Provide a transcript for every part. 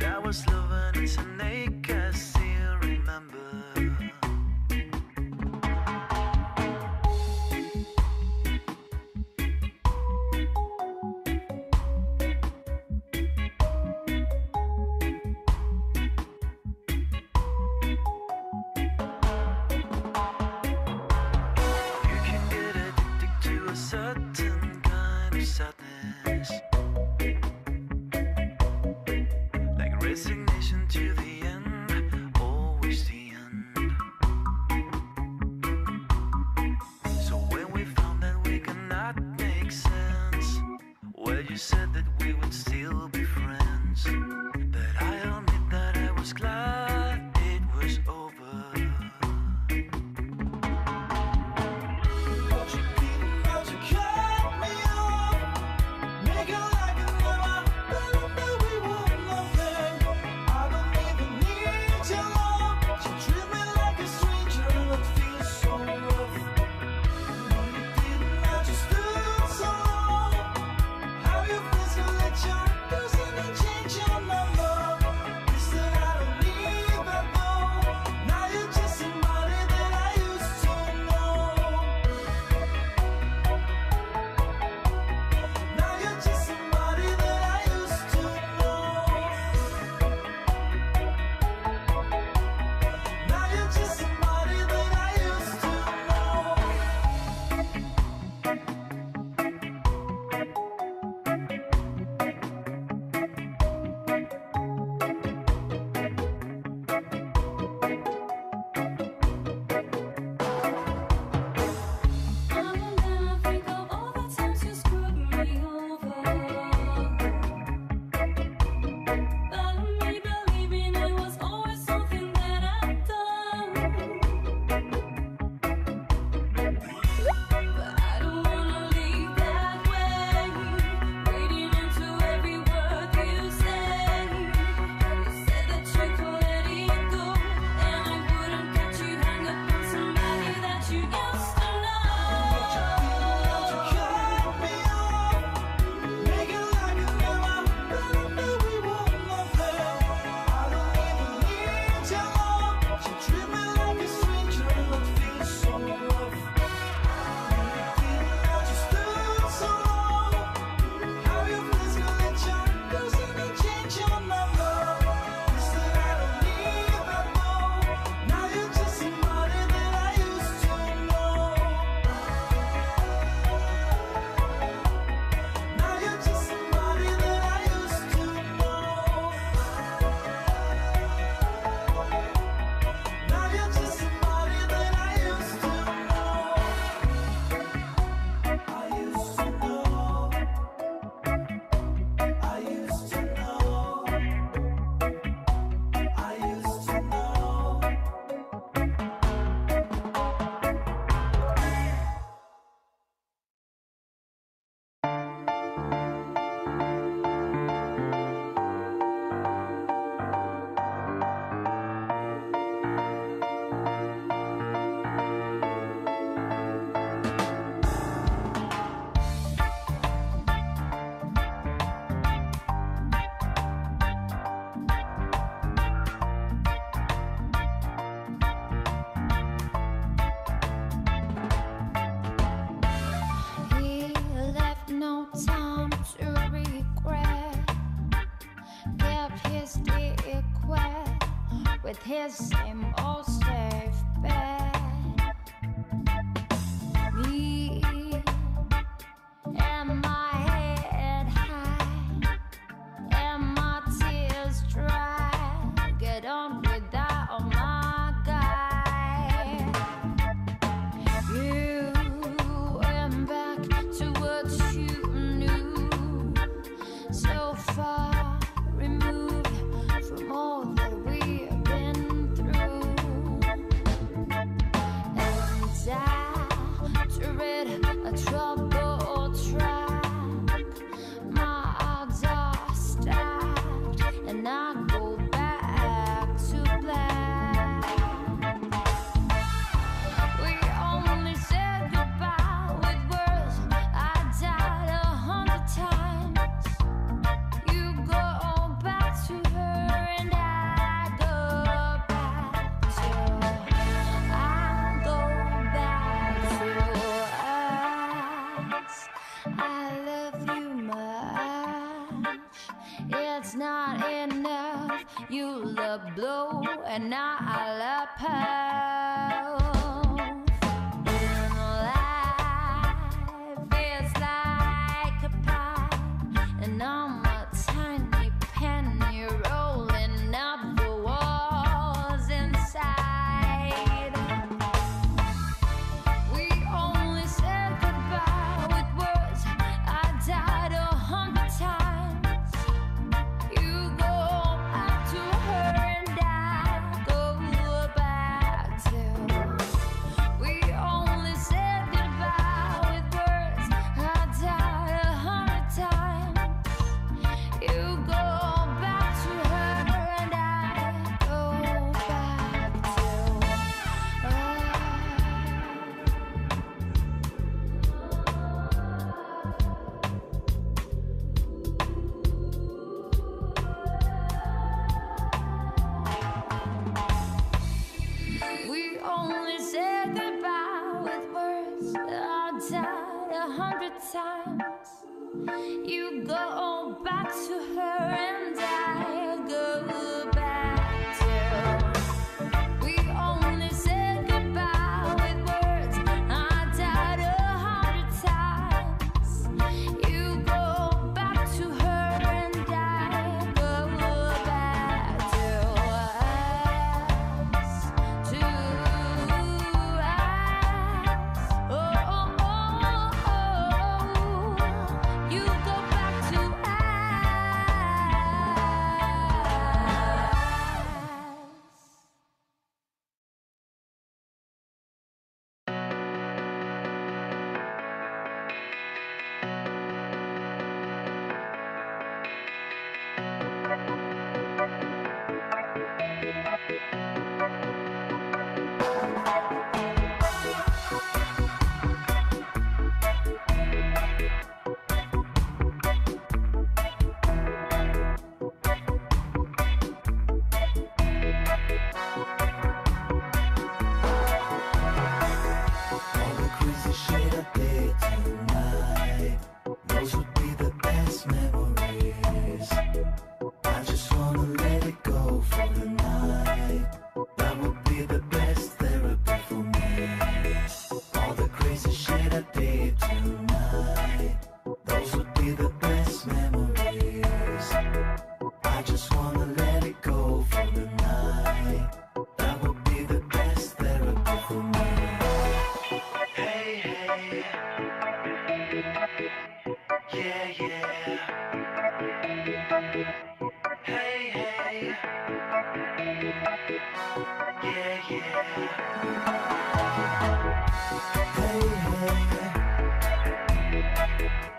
That was love and it's an ache, I still remember. Certain kind of sadness, like resignation to the end, always the end. So when we found that we could not make sense, well, you said that we would still be friends. But I admit that I was glad it was over. His same old safe bet. Me and my head high and my tears dry. Get on without my guy. You went back to what you knew, so far removed from all that we have been through. blow, and now I love her. Life is like a pie, and I'm a tiny penny rolling up the walls inside. We only said goodbye with words. I died 100 times. You go back to her and I go back to. We only said goodbye with words. I died 100 times. You go back to her and I go back to. We only said goodbye with words. I died 100 times. You go back to her and I go back to. We only said goodbye with words. I died 100 times. You go back to her and I go back to us, to us. Oh, oh, oh, oh. You go back to us. All the crazy shit I did tonight, those would be the best memories. I just wanna let it go for the night. That would be the best therapy for me. All the crazy shit I did tonight, those would be the best memories. I just wanna let it go for the night. That would be the best therapy for me. Hey, hey, yeah, yeah. Hey, hey, yeah, yeah. Hey, hey,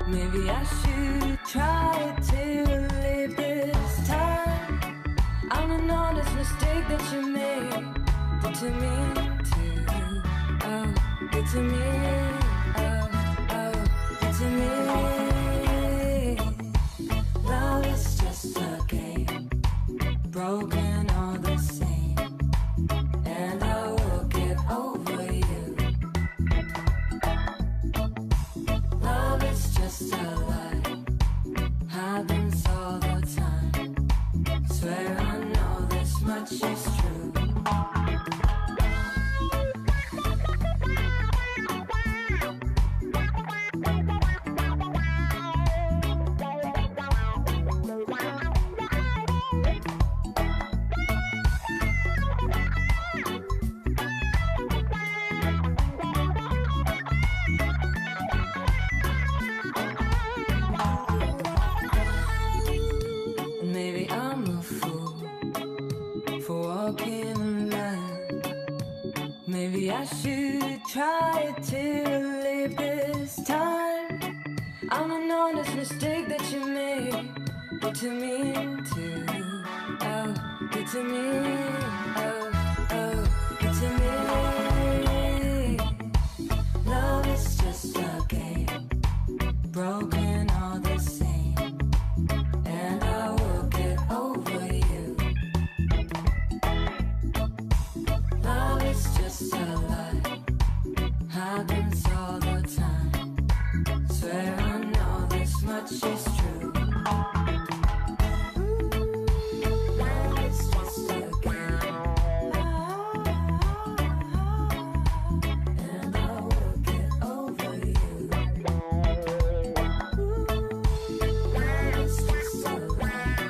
Maybe I should try to leave this time. I'm an honest mistake that you made. Did to me too. Oh, did to me. Oh, oh, did to me. Love is just a game, broken all the same, and I will get over you. Love is just a lie, happens all the time. Swear I know this much is true. Maybe I'm a fool for walking in line. Maybe I should try to leave this time. I'm an honest mistake that you made. Did to me too. Oh, did to me. Oh, oh, did to me. Love is just a game, broken all the same, and I will get over you. Love is just a lie, happens all the time. Swear I know this much is true. Love is just a game, and I will get over you. Love is just a lie.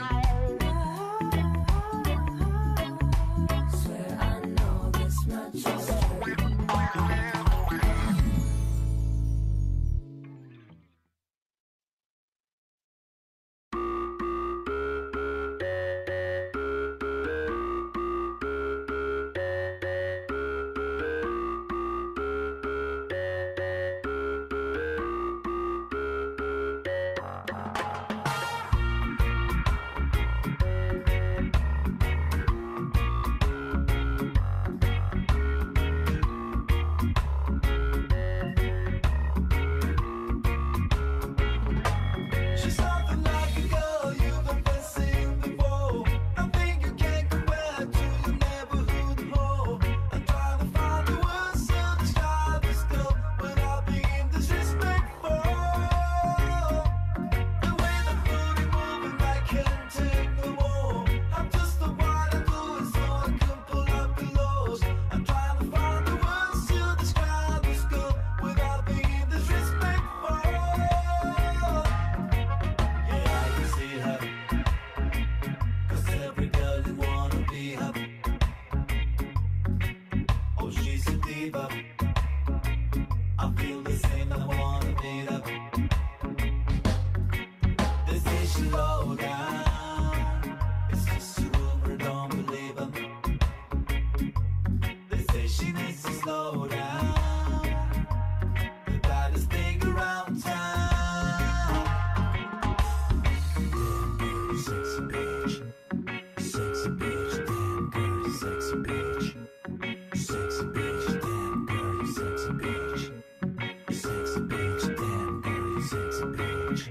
Swear I know this much is true. She's something like a girl you've never seen before. Nothing you can compare to your neighborhood home. I'm trying to find the words to describe this girl without being disrespectful. The way that booty moving, I can't take no more. I'm just the one I do it so I can pull up your lows. I'm trying to find the words to describe this girl without being disrespectful. Yeah, I can see her, 'cause every girl you wanna be her. Oh, she's a diva. I feel the same, I wanna meet her. They say she low down, it's just a rumor, don't believe her. They say she needs to slow down, the baddest thing around town. Damn girl, you sexy bitch. Sexy bitch, damn girl, you sexy bitch. Sexy bitch, damn girl, you sexy bitch. Sexy bitch, damn girl, you sexy bitch.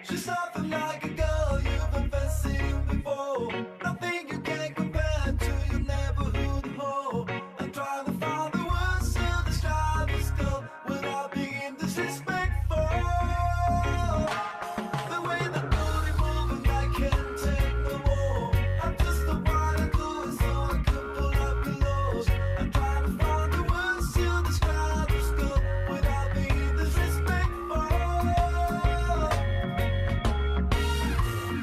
She's something like a girl you've never seen before. Nothing you can compare to your neighborhood home. I'm trying to find the words to describe this girl without being disrespectful. The way that booty moving, I can't take no more. I'm just the one I do it so I can pull up your lows. I'm trying to find the words to describe this girl without being disrespectful. Damn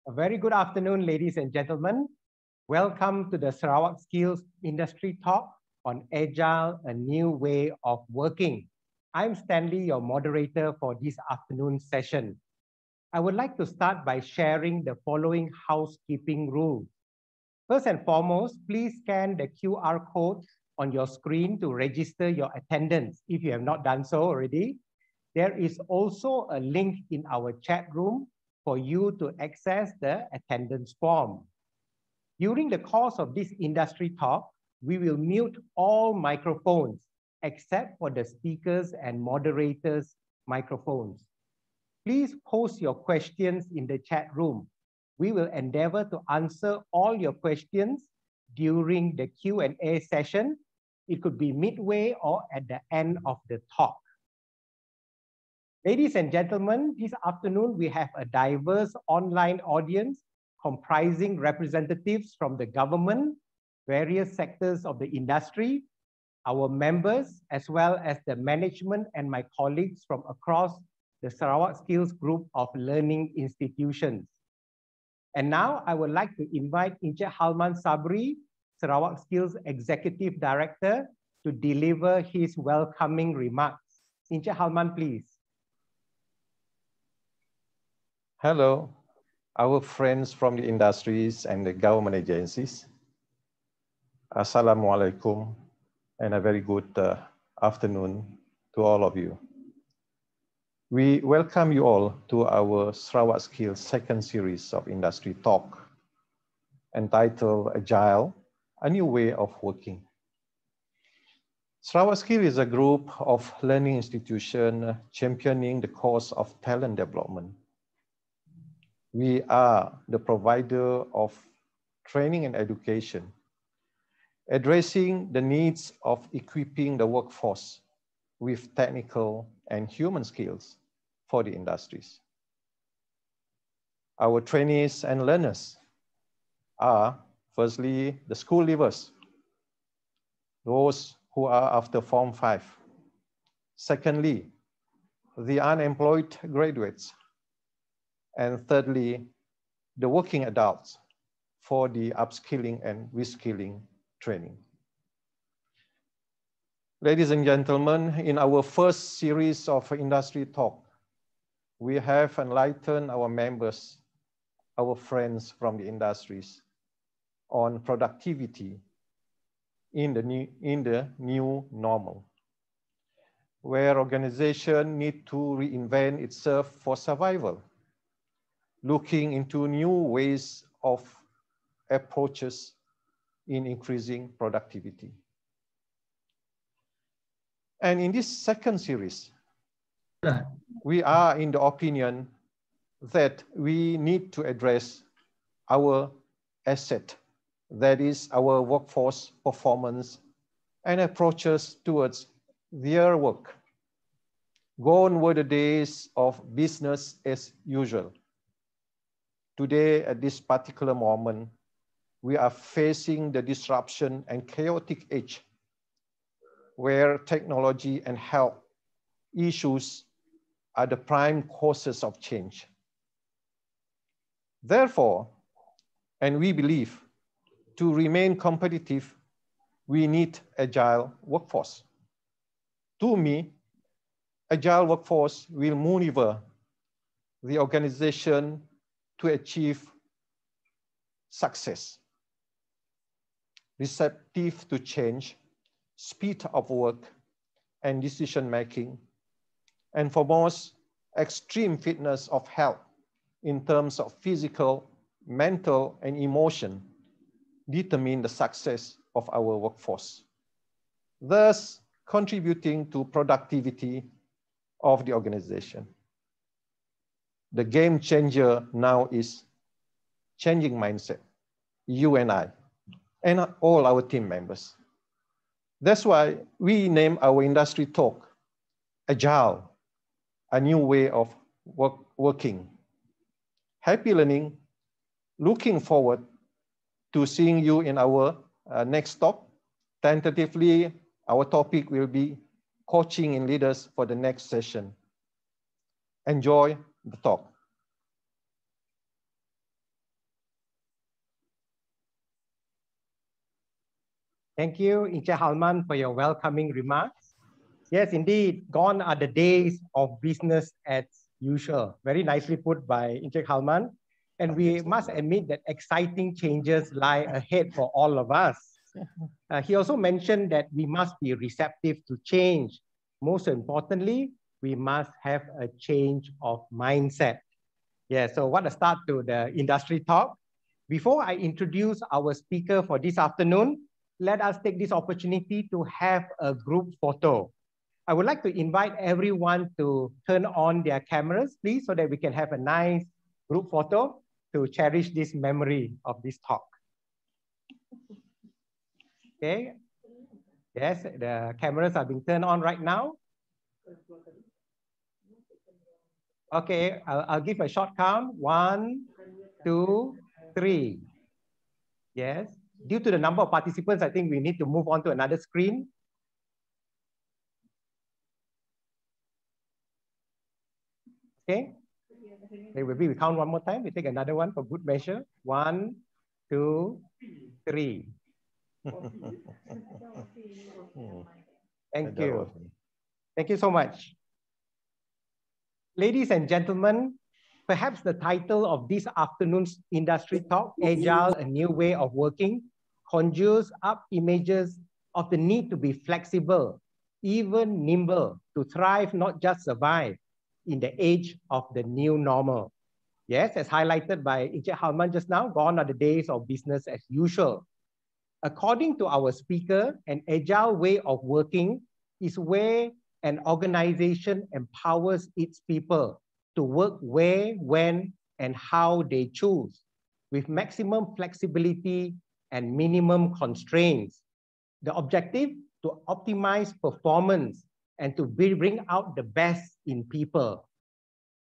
A very good afternoon, ladies and gentlemen. Welcome to the Sarawak Skills Industry Talk on Agile, a new way of working. I'm Stanley, your moderator for this afternoon session. I would like to start by sharing the following housekeeping rules. First and foremost, please scan the QR code on your screen to register your attendance if you have not done so already. There is also a link in our chat room for you to access the attendance form. During the course of this industry talk, we will mute all microphones except for the speakers and moderators' microphones. Please post your questions in the chat room. We will endeavor to answer all your questions during the Q&A session. It could be midway or at the end of the talk. Ladies and gentlemen, this afternoon we have a diverse online audience comprising representatives from the government, various sectors of the industry, our members, as well as the management and my colleagues from across the Sarawak Skills Group of learning institutions. And now I would like to invite Encik Halman Sabri, Sarawak Skills Executive Director, to deliver his welcoming remarks. Encik Halman, please. Hello, our friends from the industries and the government agencies. Assalamualaikum, and a very good afternoon to all of you. We welcome you all to our Sarawak Skills second series of industry talk entitled Agile, a new way of working. Sarawak Skills is a group of learning institutions championing the cause of talent development. We are the provider of training and education, addressing the needs of equipping the workforce with technical and human skills for the industries. Our trainees and learners are, firstly, the school leavers, those who are after Form 5. Secondly, the unemployed graduates. And thirdly, the working adults for the upskilling and reskilling training. Ladies and gentlemen, in our first series of industry talk, we have enlightened our members, our friends from the industries, on productivity in the new normal, where organizations need to reinvent itself for survival, looking into new ways of approaches in increasing productivity. And in this second series, we are in the opinion that we need to address our asset, that is our workforce performance and approaches towards their work. Gone were the days of business as usual. Today, at this particular moment, we are facing the disruption and chaotic age where technology and health issues are the prime causes of change. Therefore, and we believe, to remain competitive, we need agile workforce. To me, agile workforce will maneuver the organization to achieve success, receptive to change, speed of work and decision-making, and for most, extreme fitness of health in terms of physical, mental, and emotion determine the success of our workforce, thus contributing to productivity of the organization. The game changer now is changing mindset, you and I, and all our team members. That's why we name our industry talk Agile, a new way of working. Happy learning, looking forward to seeing you in our next talk. Tentatively, our topic will be coaching in leaders for the next session. Enjoy the talk. Thank you, Inche Halman, for your welcoming remarks. Yes, indeed, gone are the days of business as usual. Very nicely put by Inche Halman. And we must admit that exciting changes lie ahead for all of us. He also mentioned that we must be receptive to change. Most importantly, we must have a change of mindset. Yeah, so what a start to the industry talk. Before I introduce our speaker for this afternoon, let us take this opportunity to have a group photo. I would like to invite everyone to turn on their cameras, please, so that we can have a nice group photo to cherish this memory of this talk. Okay. Yes, the cameras are being turned on right now. Okay, I'll give a short count. 1, 2, 3. Yes. Due to the number of participants, I think we need to move on to another screen. Okay. Okay, we count one more time. We take another one for good measure. 1, 2, 3. Thank you. Thank you so much. Ladies and gentlemen, perhaps the title of this afternoon's industry talk, Agile, a New Way of Working, conjures up images of the need to be flexible, even nimble, to thrive, not just survive, in the age of the new normal. Yes, as highlighted by Inche Halman just now, gone are the days of business as usual. According to our speaker, an agile way of working is where an organization empowers its people to work where, when, and how they choose, with maximum flexibility and minimum constraints. The objective, to optimize performance and to bring out the best in people.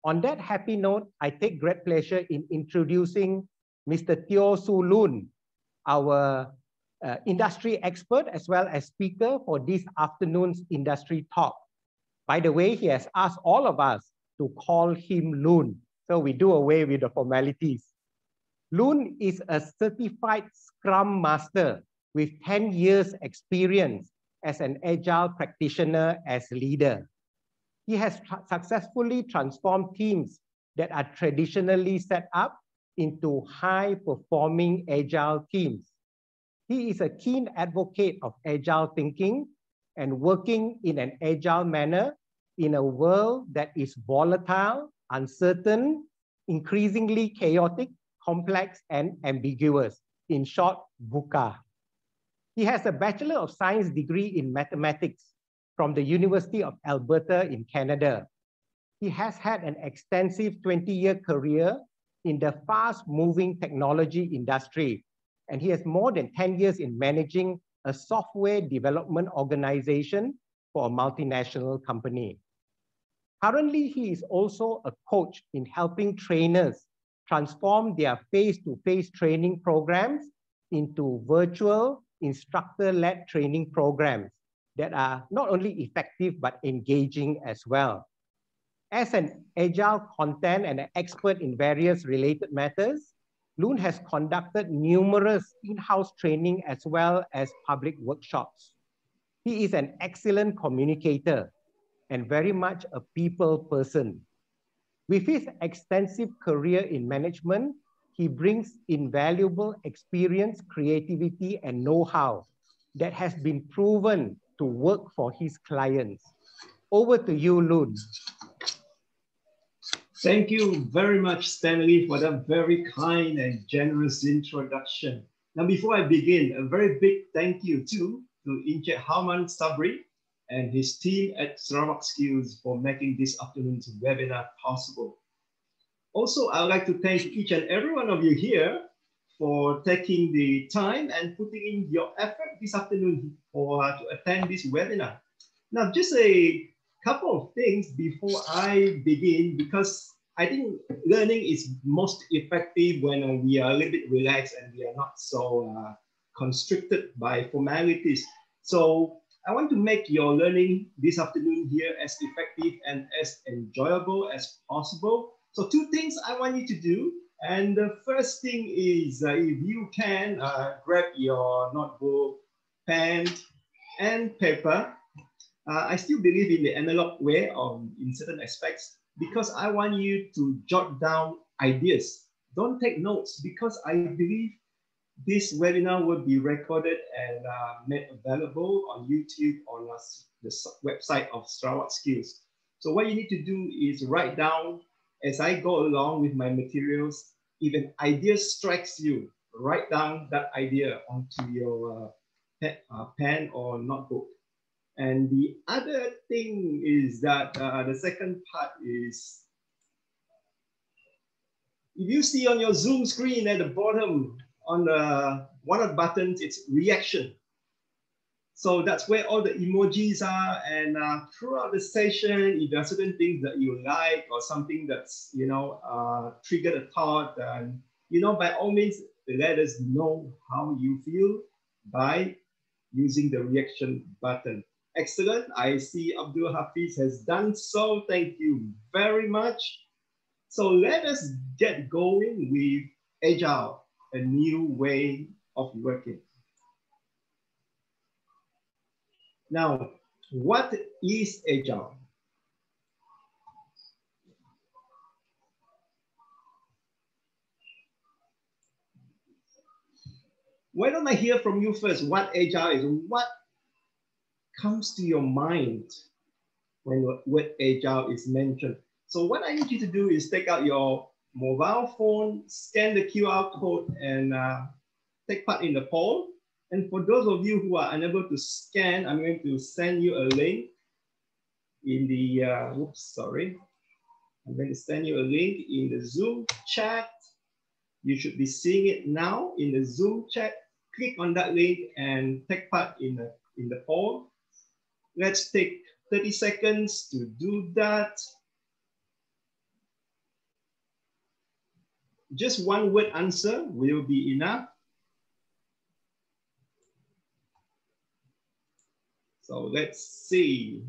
On that happy note, I take great pleasure in introducing Mr. Teo Soo Loon, our industry expert as well as speaker for this afternoon's industry talk. By the way, he has asked all of us to call him Loon, so we do away with the formalities. Loon is a certified Scrum Master with 10 years experience as an Agile practitioner as leader. He has successfully transformed teams that are traditionally set up into high-performing Agile teams. He is a keen advocate of Agile thinking and working in an Agile manner in a world that is volatile, uncertain, increasingly chaotic, complex, and ambiguous. In short, VUCA. He has a Bachelor of Science degree in mathematics from the University of Alberta in Canada. He has had an extensive 20-year career in the fast-moving technology industry, and he has more than 10 years in managing a software development organization for a multinational company. Currently, he is also a coach in helping trainers transform their face-to-face training programs into virtual instructor-led training programs that are not only effective but engaging as well. As an Agile content and an expert in various related matters, Loon has conducted numerous in-house training as well as public workshops. He is an excellent communicator and very much a people person. With his extensive career in management, he brings invaluable experience, creativity, and know-how that has been proven to work for his clients. Over to you, Loon. Thank you very much, Stanley, for that very kind and generous introduction. Now, before I begin, a very big thank you to Inche Halman Sabri and his team at Sarawak Skills for making this afternoon's webinar possible. Also, I would like to thank each and every one of you here for taking the time and putting in your effort this afternoon to attend this webinar. Now, just a couple of things before I begin, because I think learning is most effective when we are a little bit relaxed and we are not so constricted by formalities. So I want to make your learning this afternoon here as effective and as enjoyable as possible. So two things I want you to do. And the first thing is if you can grab your notebook pen, and paper. I still believe in the analog way in certain aspects because I want you to jot down ideas. Don't take notes because I believe this webinar will be recorded and made available on YouTube on the website of Sarawak Skills. So what you need to do is write down as I go along with my materials. If an idea strikes you, write down that idea onto your pen or notebook. And the other thing is that the second part is, if you see on your Zoom screen at the bottom on one of the buttons, it's reaction. So that's where all the emojis are. And throughout the session, if there are certain things that you like or something that's, you know, triggered a thought, and, you know, by all means, let us know how you feel by using the reaction button. Excellent. I see Abdul Hafiz has done so. Thank you very much. So let us get going with Agile, a new way of working. Now, what is Agile? Why don't I hear from you first what Agile is? What comes to your mind when the word Agile is mentioned? So what I need you to do is take out your mobile phone, scan the QR code, and take part in the poll. And for those of you who are unable to scan, I'm going to send you a link in the, I'm going to send you a link in the Zoom chat. You should be seeing it now in the Zoom chat. Click on that link and take part in the poll. Let's take 30 seconds to do that. Just one word answer will be enough. So let's see.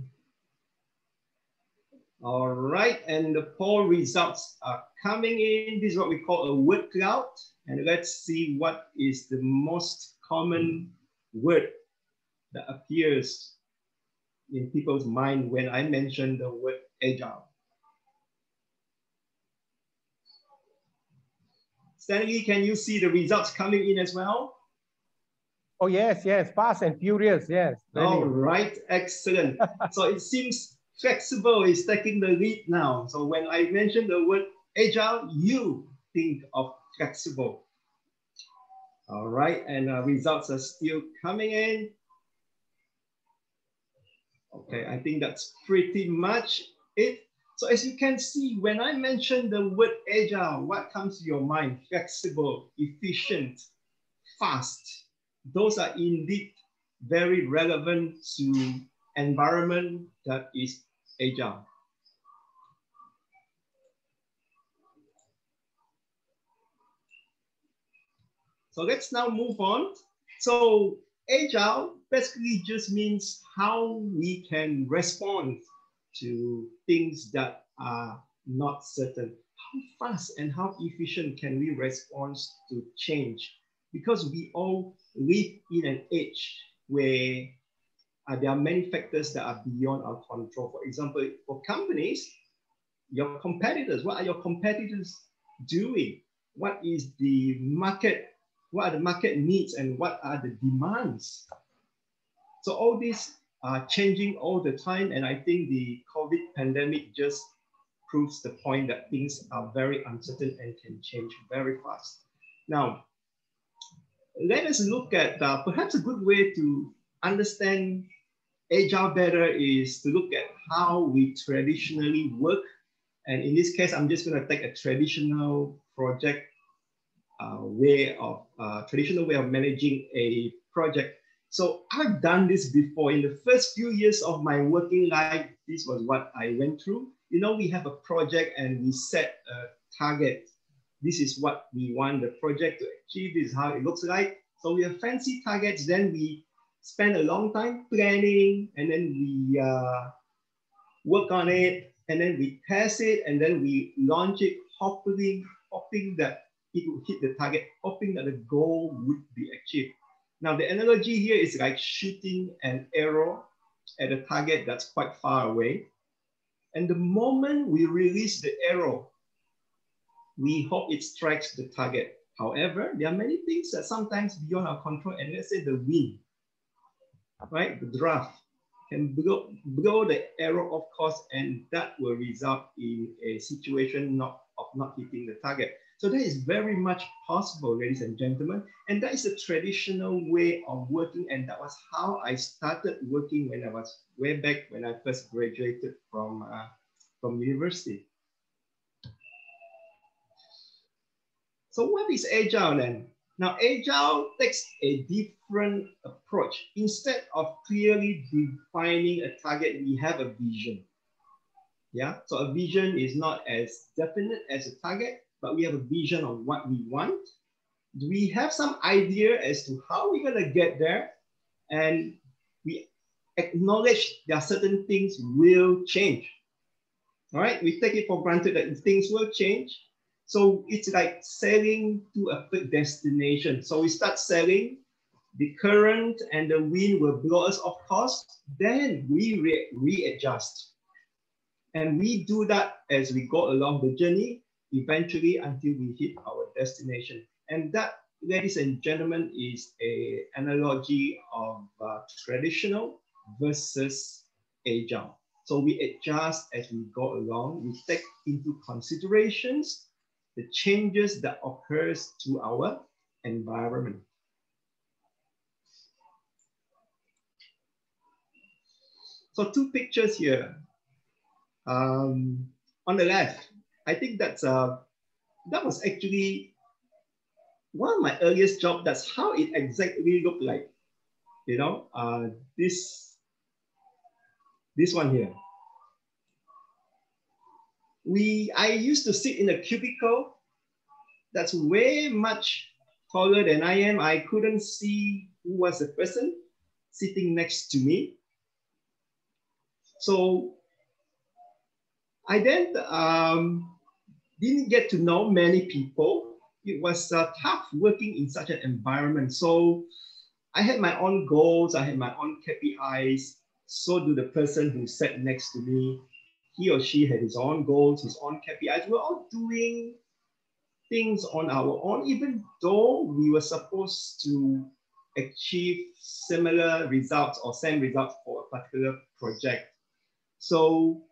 All right, and the poll results are coming in. This is what we call a word cloud. And let's see what is the most common word that appears in people's mind when I mention the word Agile. Stanley, can you see the results coming in as well? Oh, yes, yes, fast and furious, yes. Really. All right, excellent. So it seems flexible is taking the lead now. So when I mention the word Agile, you think of flexible. All right, and results are still coming in. Okay, I think that's pretty much it. So as you can see, when I mention the word Agile, what comes to your mind? Flexible, efficient, fast. Those are indeed very relevant to environment that is Agile. So let's now move on. So Agile basically just means how we can respond to things that are not certain. How fast and how efficient can we respond to change? Because we all live in an age where there are many factors that are beyond our control. For example, for companies, your competitors, what are your competitors doing? What is the market? What are the market needs and what are the demands? So all these are changing all the time. And I think the COVID pandemic just proves the point that things are very uncertain and can change very fast. Now, let us look at perhaps a good way to understand Agile better is to look at how we traditionally work. And in this case, I'm just going to take a traditional project traditional way of managing a project. So I've done this before. In the first few years of my working life, this was what I went through. You know, we have a project and we set a target. This is what we want the project to achieve. This is how it looks like. So we have fancy targets. Then we spend a long time planning, and then we work on it, and then we test it, and then we launch it, hoping that it will hit the target, hoping that the goal would be achieved. Now the analogy here is like shooting an arrow at a target that's quite far away. And the moment we release the arrow, we hope it strikes the target. However, there are many things that sometimes beyond our control, and let's say the wind, right? The draft can blow the arrow off course, and that will result in a situation of not hitting the target. So that is very much possible, ladies and gentlemen. And that is a traditional way of working. And that was how I started working when I was way back when I first graduated from university. So what is Agile then? Now, Agile takes a different approach. Instead of clearly defining a target, we have a vision. Yeah, so a vision is not as definite as a target, but we have a vision of what we want. We have some idea as to how we're going to get there, and we acknowledge there are certain things will change. All right, we take it for granted that things will change. So it's like sailing to a destination. So we start sailing, the current and the wind will blow us off course, then we readjust. And we do that as we go along the journey, eventually until we hit our destination. And that, ladies and gentlemen, is an analogy of traditional versus agile. So we adjust as we go along. We take into considerations the changes that occurs to our environment. So two pictures here. On the left, I think that was actually one of my earliest jobs. That's how it exactly looked like. You know, this one here. I used to sit in a cubicle that's way much taller than I am. I couldn't see who was the person sitting next to me. So I then didn't get to know many people. It was tough working in such an environment. So I had my own goals. I had my own KPIs. So do the person who sat next to me. He or she had his own goals, his own KPIs. We're all doing things on our own, even though we were supposed to achieve similar results or same results for a particular project. So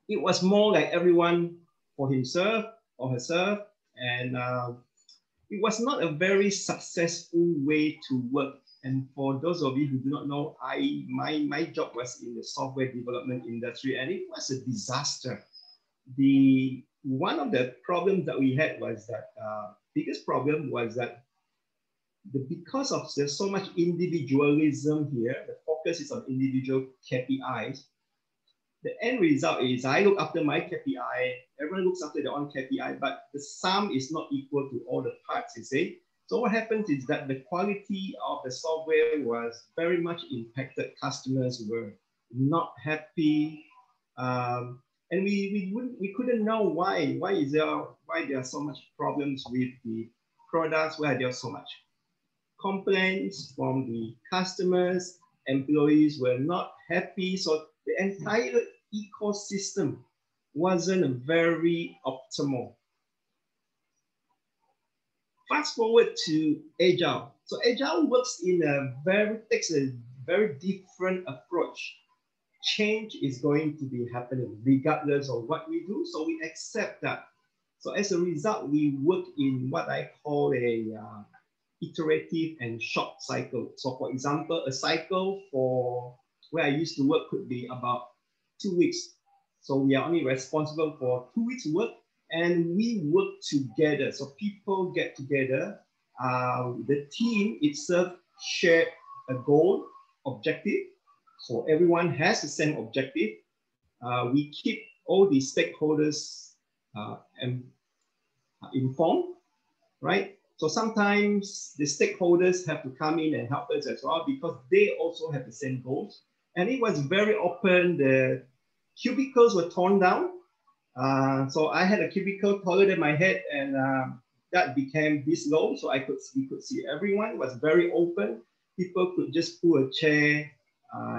it was more like everyone for himself or herself, and it was not a very successful way to work. And for those of you who do not know, my job was in the software development industry, and it was a disaster. One of the problems that we had was that biggest problem was that because of there's so much individualism here, the focus is on individual KPIs. The end result is I look after my KPI, everyone looks after their own KPI, but the sum is not equal to all the parts, you see. So what happens is that the quality of the software was very much impacted. Customers were not happy, and we couldn't know why there are so much problems with the products, why there are so much complaints from the customers, employees were not happy. So the entire ecosystem wasn't very optimal. Fast forward to Agile. So Agile takes a very different approach. Change is going to be happening regardless of what we do. So we accept that. So as a result, we work in what I call a iterative and short cycle. So for example, a cycle for where I used to work could be about 2 weeks. So we are only responsible for 2 weeks work, and we work together. So people get together. The team itself share a goal, objective. So everyone has the same objective. We keep all the stakeholders informed, right? So sometimes the stakeholders have to come in and help us as well because they also have the same goals. And it was very open. The cubicles were torn down. So I had a cubicle taller than my head, and that became this low, so we could see everyone. It was very open. People could just pull a chair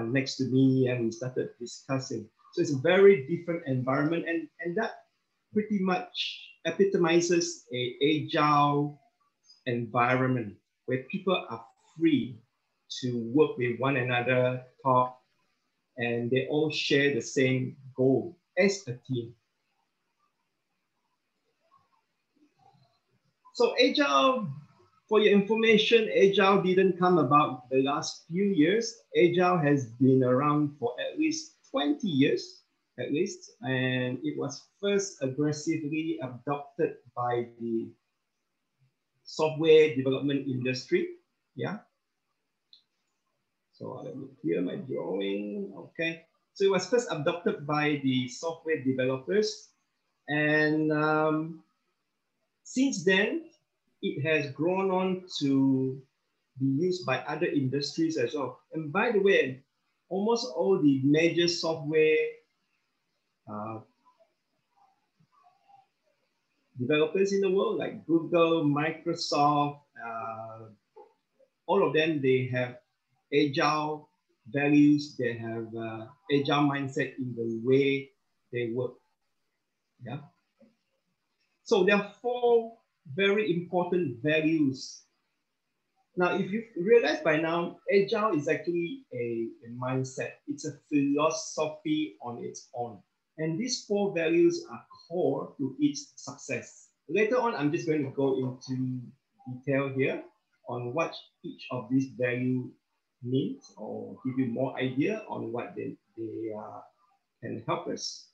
next to me and we started discussing. So it's a very different environment, and that pretty much epitomizes a agile environment where people are free to work with one another, talk, and they all share the same goal as a team. So Agile, for your information, Agile didn't come about the last few years. Agile has been around for at least 20 years, at least, and it was first aggressively adopted by the software development industry. Yeah. So let me clear my drawing. Okay. So it was first adopted by the software developers, and since then, it has grown on to be used by other industries as well. And by the way, almost all the major software developers in the world, like Google, Microsoft, all of them, they have agile values, they have agile mindset in the way they work. Yeah. So there are 4 very important values. Now, if you realize by now, agile is actually a mindset. It's a philosophy on its own. And these 4 values are core to its success. Later on, I'm just going to go into detail here on what each of these values means, or give you more idea on what they can help us.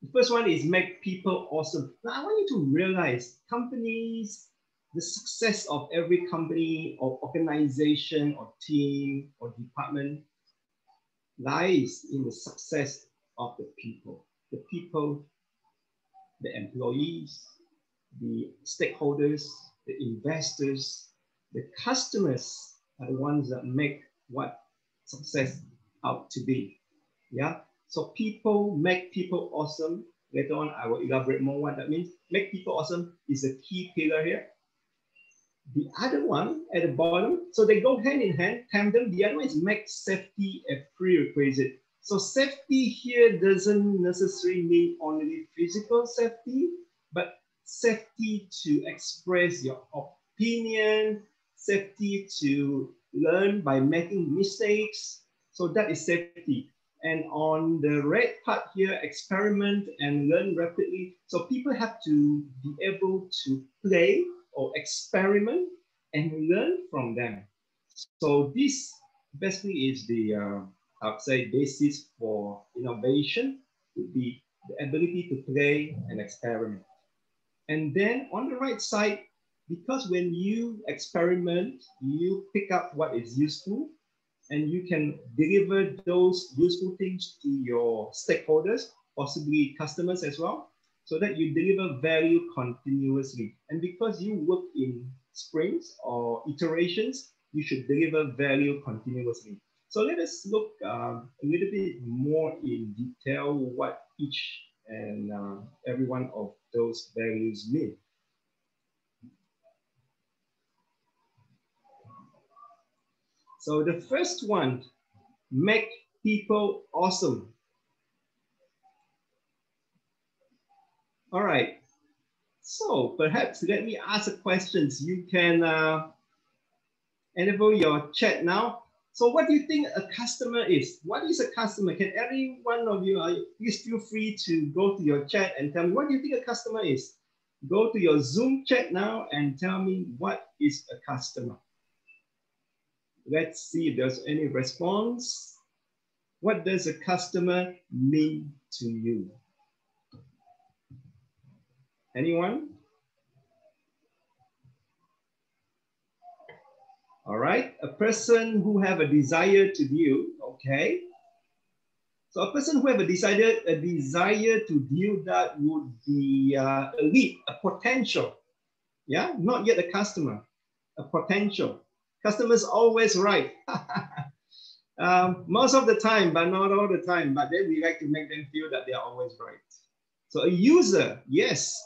The first one is make people awesome. Now, I want you to realize companies, the success of every company or organization or team or department lies in the success of the people. The people, the employees, the stakeholders, the investors, the customers are the ones that make what success out to be. Yeah. So people make people awesome. Later on, I will elaborate more what that means. Make people awesome is a key pillar here. The other one at the bottom, so they go hand in hand, tandem. The other one is make safety a prerequisite. So safety here doesn't necessarily mean only physical safety, but safety to express your opinion, safety to learn by making mistakes. So that is safety. And on the red part here, experiment and learn rapidly. So people have to be able to play or experiment and learn from them. So this basically is the, I would say, basis for innovation, would be the ability to play and experiment. And then on the right side, because when you experiment, you pick up what is useful, and you can deliver those useful things to your stakeholders, possibly customers as well, so that you deliver value continuously. And because you work in sprints or iterations, you should deliver value continuously. So let us look a little bit more in detail what each and every one of those values mean. So the first one, make people awesome. All right. So perhaps let me ask the questions. You can enable your chat now. So what do you think a customer is? What is a customer? Can every one of you, please feel free to go to your chat and tell me, what do you think a customer is? Go to your Zoom chat now and tell me what is a customer. Let's see if there's any response. What does a customer mean to you? Anyone? All right, a person who have a desire to deal, okay. So a person who have a desire to deal, that would be a lead, a potential. Yeah, not yet a customer, a potential. Customer's always right. Most of the time, but not all the time. But then we like to make them feel that they are always right. So a user, yes.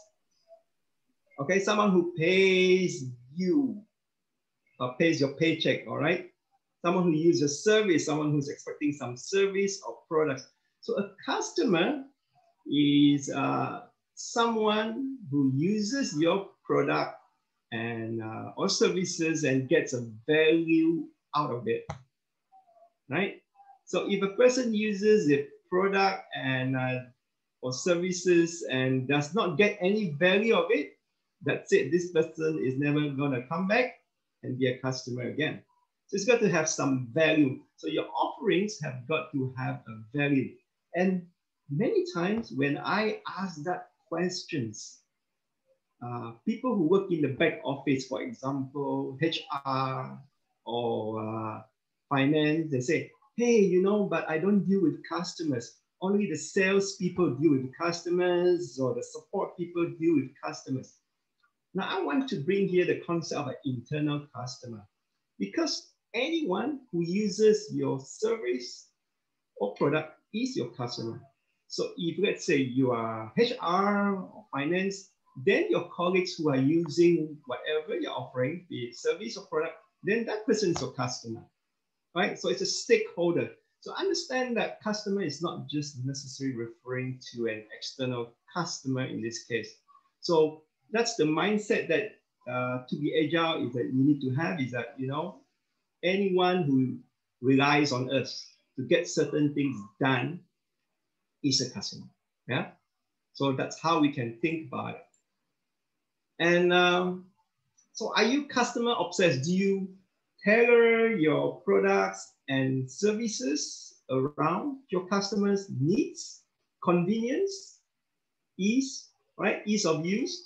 Okay, someone who pays you, pays your paycheck, all right? Someone who uses your service, someone who's expecting some service or products. So a customer is someone who uses your product and or services and gets a value out of it, right? So if a person uses a product and or services and does not get any value of it, that's it. This person is never going to come back and be a customer again. So it's got to have some value. So your offerings have got to have a value. And many times when I ask that questions, people who work in the back office, for example, HR or finance, they say, hey, you know, but I don't deal with customers. Only the sales people deal with customers, or the support people deal with customers. Now, I want to bring here the concept of an internal customer, because anyone who uses your service or product is your customer. So if, let's say, you are HR or finance, then your colleagues who are using whatever you're offering, be it service or product, then that person is your customer, right? So it's a stakeholder. So understand that customer is not just necessarily referring to an external customer in this case. So that's the mindset that to be agile is that you need to have, is that, you know, anyone who relies on us to get certain things done is a customer. Yeah. So that's how we can think about it. And so are you customer obsessed? Do you tailor your products and services around your customers' needs, convenience, ease, right? Ease of use.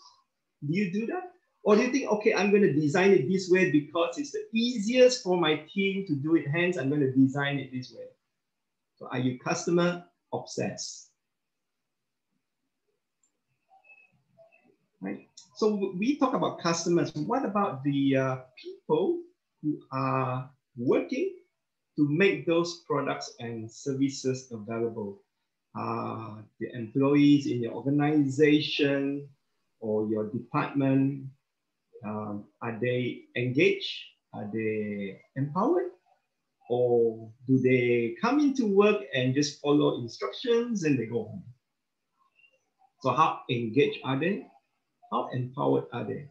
Do you do that? Or do you think, okay, I'm going to design it this way because it's the easiest for my team to do it, hence I'm going to design it this way? So are you customer obsessed? Right. So we talk about customers. What about the people who are working to make those products and services available? The employees in your organization or your department, are they engaged? Are they empowered? Or do they come into work and just follow instructions and they go home? So how engaged are they? How empowered are they?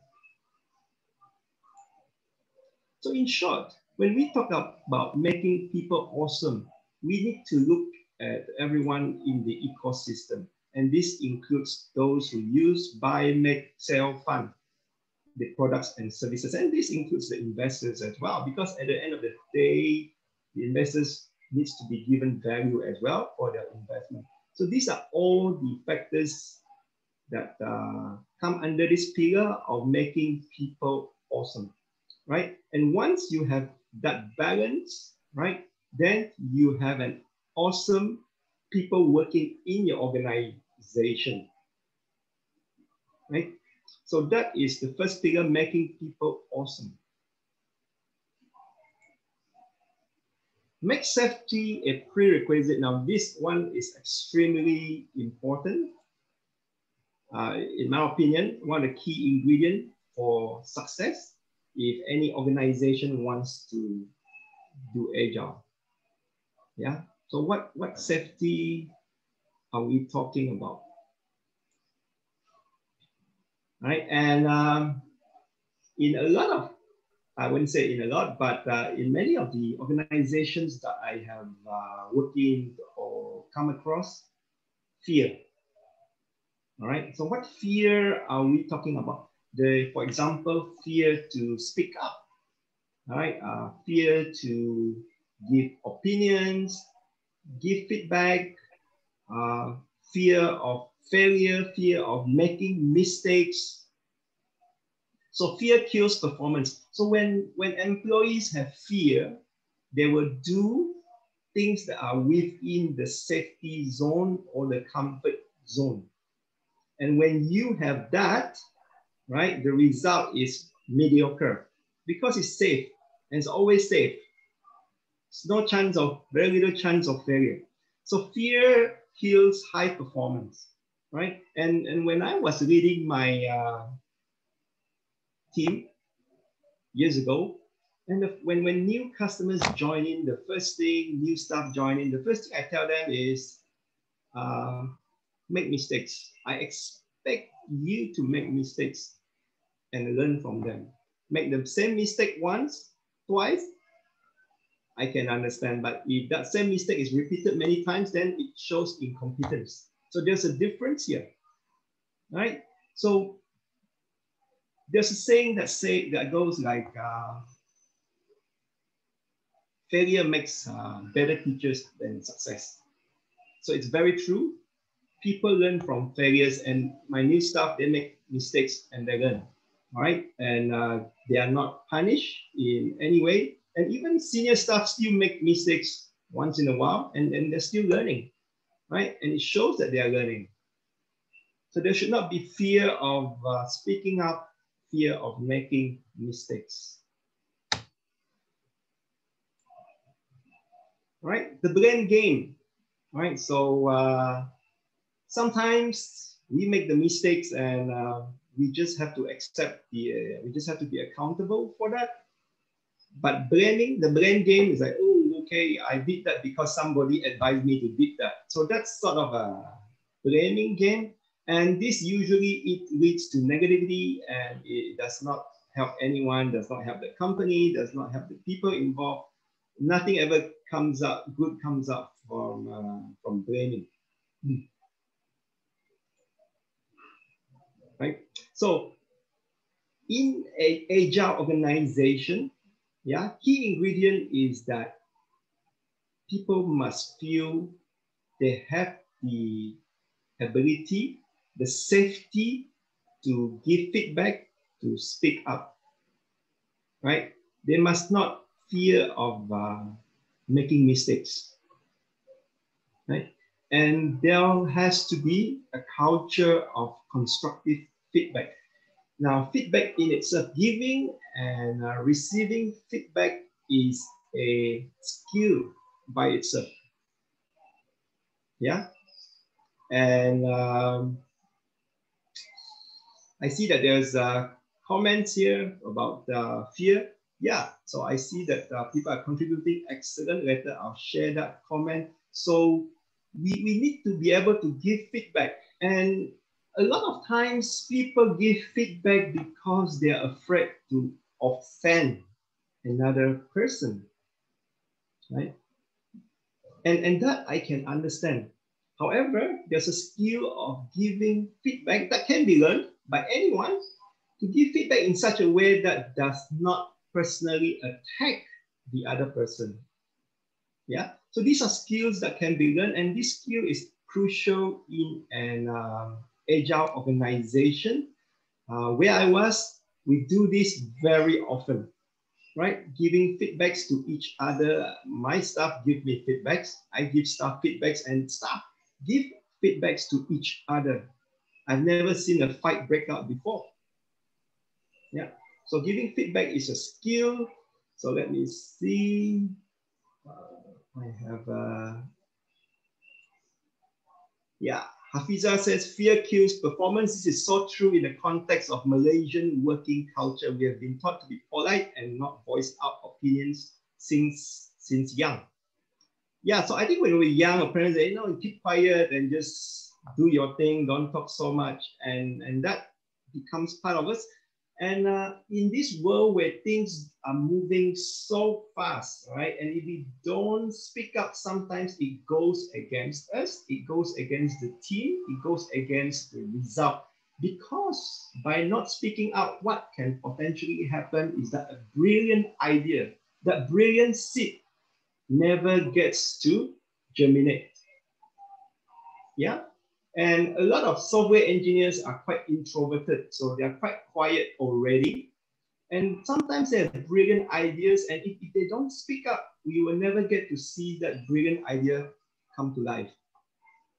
So in short, when we talk about making people awesome, we need to look at everyone in the ecosystem. And this includes those who use, buy, make, sell, fund the products and services. And this includes the investors as well, because at the end of the day, the investors needs to be given value as well for their investment. So these are all the factors that come under this pillar of making people awesome, right? And once you have that balance, right, then you have an awesome people working in your organization, right? So that is the first pillar, making people awesome. Make safety a prerequisite. Now, this one is extremely important. In my opinion, one of the key ingredients for success if any organization wants to do agile. Yeah. So what safety are we talking about? Right. And in a lot of, I wouldn't say in a lot, but in many of the organizations that I have worked in or come across, fear. All right. So what fear are we talking about? For example, fear to speak up. All right. Fear to give opinions, give feedback, fear of failure, fear of making mistakes. So fear kills performance. So when employees have fear, they will do things that are within the safety zone or the comfort zone. And when you have that, right, the result is mediocre because it's safe and it's always safe. There's very little chance of failure. So fear kills high performance, right? And when I was leading my team years ago. And when new customers join in, the first thing, new staff join in, the first thing I tell them is make mistakes. I expect you to make mistakes and learn from them. Make the same mistake once, twice, I can understand. But if that same mistake is repeated many times, then it shows incompetence. So there's a difference here, right? So there's a saying that goes like, failure makes better teachers than success. So it's very true. People learn from failures, and my new staff, they make mistakes and they learn, right? And they are not punished in any way. And even senior staff still make mistakes once in a while, and they're still learning, right? And it shows that they are learning. So there should not be fear of speaking up, fear of making mistakes. Right? The blame game, right? So sometimes we make the mistakes, and we just have to accept we just have to be accountable for that. But the blame game is like, oh, okay, I did that because somebody advised me to do that. So that's sort of a blaming game. And this usually it leads to negativity, and it does not help anyone, does not help the company, does not help the people involved. Nothing ever good comes up from blaming. Right? So in an agile organization, yeah, key ingredient is that people must feel they have the ability, the safety to give feedback, to speak up, right? They must not fear of making mistakes, right? And there has to be a culture of constructive feedback. Now, feedback in itself, giving and receiving feedback is a skill by itself. Yeah. And I see that there's comments here about fear. Yeah, so I see that people are contributing. Excellent. Later, I'll share that comment. So we need to be able to give feedback. And a lot of times people give feedback because they're afraid to offend another person, right? And that I can understand. However, there's a skill of giving feedback that can be learned by anyone, to give feedback in such a way that does not personally attack the other person. Yeah, so these are skills that can be learned, and this skill is crucial in an agile organization. Where I was, we do this very often, right? Giving feedbacks to each other. My staff give me feedbacks, I give staff feedbacks, and staff give feedbacks to each other. I've never seen a fight break out before. Yeah, so giving feedback is a skill. So let me see. I have, yeah, Hafiza says, fear kills performance. This is so true in the context of Malaysian working culture. We have been taught to be polite and not voice out opinions since young. Yeah, so I think when we were young, our parents say, you know, keep quiet and just do your thing, don't talk so much. And that becomes part of us. And in this world where things are moving so fast, right? And if we don't speak up, sometimes it goes against us, it goes against the team, it goes against the result. Because by not speaking out, what can potentially happen is that a brilliant idea, that brilliant seed never gets to germinate. Yeah. And a lot of software engineers are quite introverted, so they're quite quiet already. And sometimes they have brilliant ideas, and if they don't speak up, we will never get to see that brilliant idea come to life.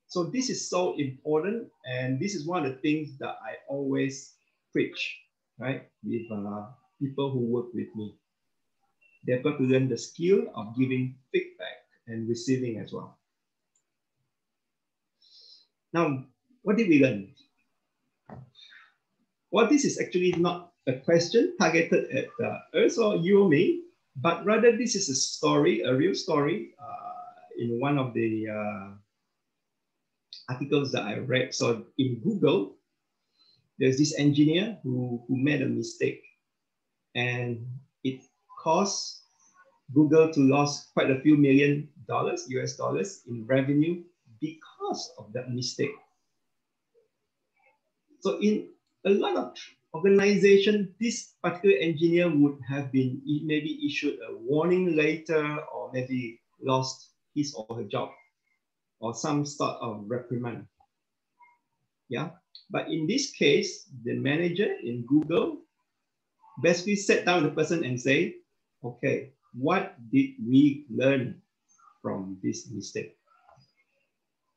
So this is so important, and this is one of the things that I always preach, right, with people who work with me. They've got to learn the skill of giving feedback and receiving as well. Now, what did we learn? Well, this is actually not a question targeted at us or you or me, but rather this is a story, a real story in one of the articles that I read. So in Google, there's this engineer who made a mistake, and it cost Google to lose quite a few $million, US dollars in revenue because of that mistake. So in a lot of organizations, this particular engineer would have been maybe issued a warning later, or maybe lost his or her job, or some sort of reprimand. Yeah, but in this case, the manager in Google basically sat down the person and say, okay, what did we learn from this mistake?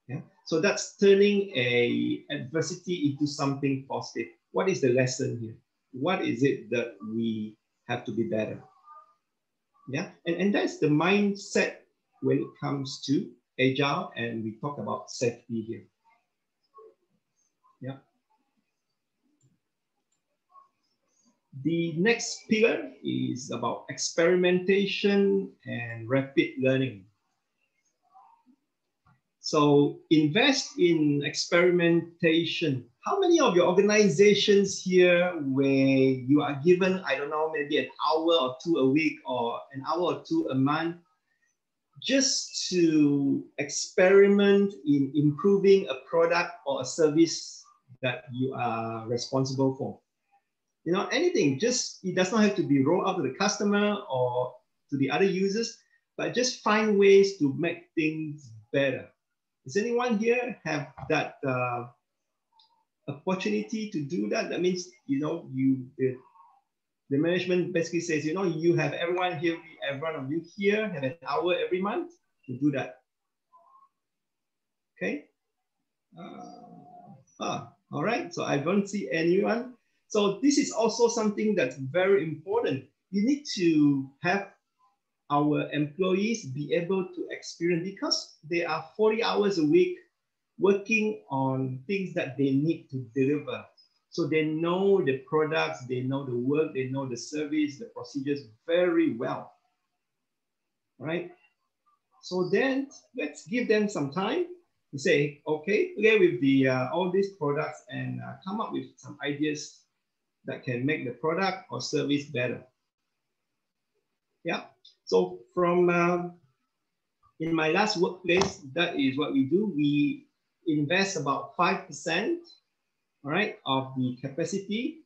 Yeah, so that's turning a adversity into something positive. What is the lesson here? What is it that we have to be better? Yeah, and that's the mindset when it comes to Agile, and we talk about safety here. Yeah. The next pillar is about experimentation and rapid learning. So invest in experimentation. How many of your organizations here where you are given, I don't know, maybe an hour or two a week or an hour or two a month just to experiment in improving a product or a service that you are responsible for? You know, anything, just, it does not have to be rolled out to the customer or to the other users, but just find ways to make things better. Does anyone here have that opportunity to do that? That means, you know, the management basically says, you know, you have everyone here, every one of you here have an hour every month to do that. Okay. All right. So I don't see anyone. So this is also something that's very important. You need to have our employees be able to experience, because they are 40 hours a week working on things that they need to deliver. So they know the products, they know the work, they know the service, the procedures very well, right? So then let's give them some time to say, okay, play with the all these products and come up with some ideas that can make the product or service better. Yeah. So from in my last workplace, that is what we do. We invest about 5%, all right, of the capacity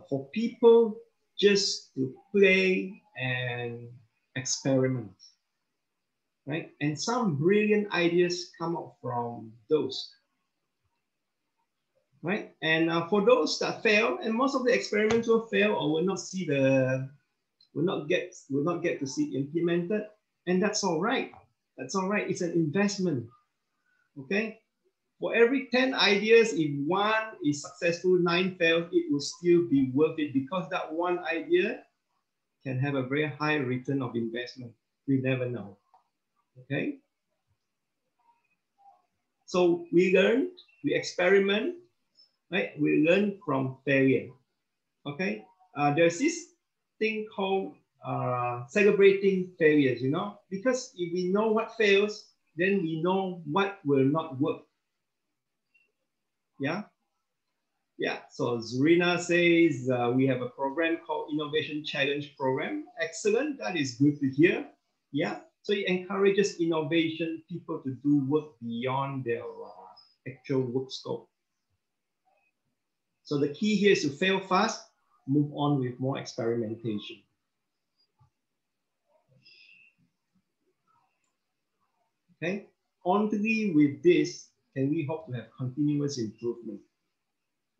for people just to play and experiment, right? And some brilliant ideas come up from those, right? And for those that fail, and most of the experiments will fail or will not see will not get to see implemented, and that's all right. That's all right. It's an investment. Okay. For every 10 ideas, if one is successful, 9 fail, it will still be worth it, because that one idea can have a very high return of investment. We never know. Okay. So we learn, we experiment, right? We learn from failure. Okay. There's this thing called celebrating failures, you know, because if we know what fails, then we know what will not work. Yeah. Yeah. So Zurina says we have a program called Innovation Challenge Program. Excellent. That is good to hear. Yeah. So it encourages innovation, people to do work beyond their actual work scope. So the key here is to fail fast, move on with more experimentation. Okay, only with this can we hope to have continuous improvement.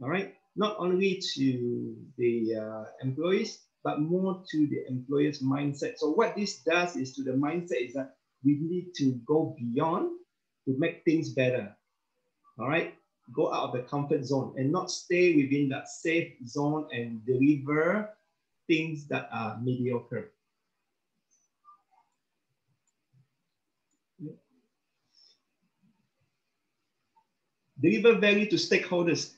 All right, not only to the employees, but more to the employer's mindset. So what this does is to the mindset is that we need to go beyond to make things better. All right, go out of the comfort zone and not stay within that safe zone and deliver things that are mediocre. Deliver value to stakeholders.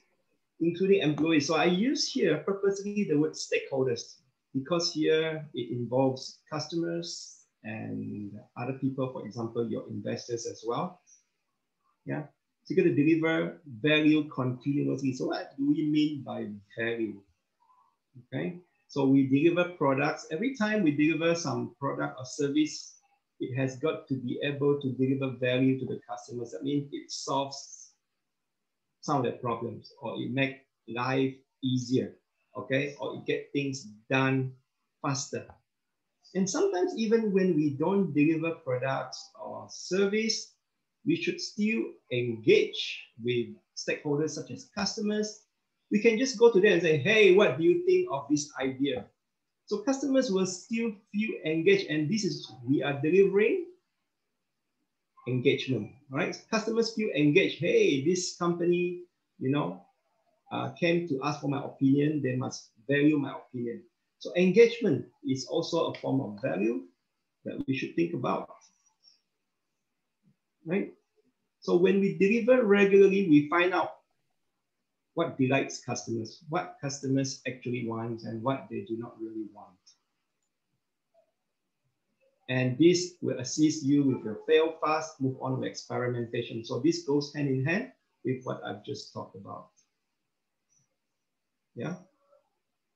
including employees. So I use here purposely the word stakeholders because here it involves customers and other people, for example, your investors as well. Yeah, so you're going to deliver value continuously. So what do we mean by value? Okay, so we deliver products. Every time we deliver some product or service, it has got to be able to deliver value to the customers. That means it solves some of their problems, or it makes life easier, okay? Or it get things done faster. And sometimes even when we don't deliver products or service, we should still engage with stakeholders such as customers. We can just go to them and say, hey, what do you think of this idea? So customers will still feel engaged, and this is, we are delivering engagement, right? Customers feel engaged. Hey, this company, you know, came to ask for my opinion. They must value my opinion. So engagement is also a form of value that we should think about, right? So when we deliver regularly, we find out what delights customers, what customers actually want, and what they do not really want. And this will assist you with your fail fast, move on with experimentation. So this goes hand in hand with what I've just talked about. Yeah.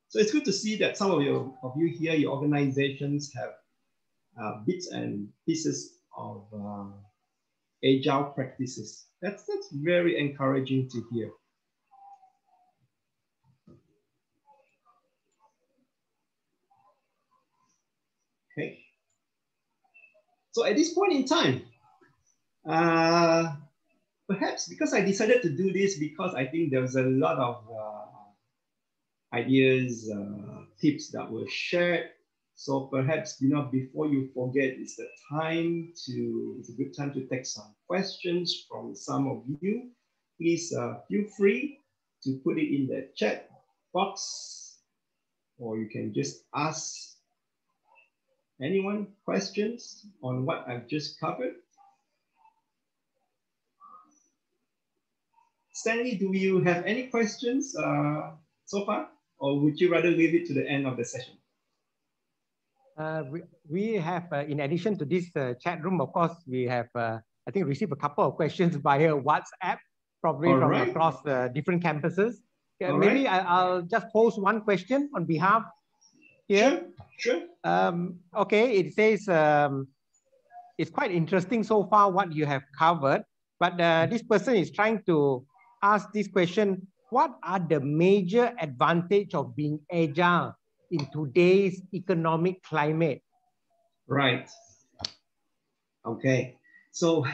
So it's good to see that some of you here, your organizations have bits and pieces of agile practices. That's very encouraging to hear. Okay. So at this point in time, perhaps because I decided to do this because I think there's a lot of ideas, tips that were shared. So perhaps, you know, before you forget, it's a good time to take some questions from some of you. Please feel free to put it in the chat box, or you can just ask anyone questions on what I've just covered. Stanley, do you have any questions so far, or would you rather leave it to the end of the session? We have, in addition to this chat room, of course, we have, I think, received a couple of questions via WhatsApp, probably from across different campuses. Yeah, maybe I'll just pose one question on behalf here. Sure. Okay, it says, it's quite interesting so far what you have covered, but this person is trying to ask this question: what are the major advantage of being agile in today's economic climate? Right. Okay. So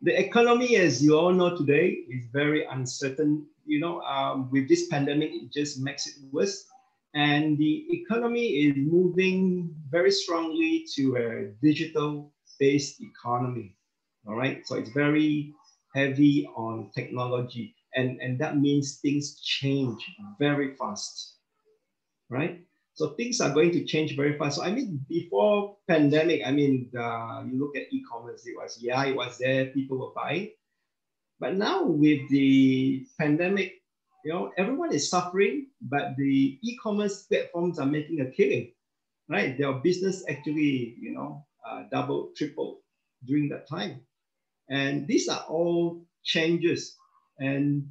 the economy, as you all know today, is very uncertain. You know, with this pandemic, it just makes it worse. And the economy is moving very strongly to a digital-based economy. All right. So it's very heavy on technology. And that means things change very fast. Right? So things are going to change very fast. So I mean, before pandemic, I mean, you look at e-commerce, it was there, people were buying. But now with the pandemic, you know, everyone is suffering, but the e-commerce platforms are making a killing, right? Their business actually, you know, doubled, tripled during that time. And these are all changes, and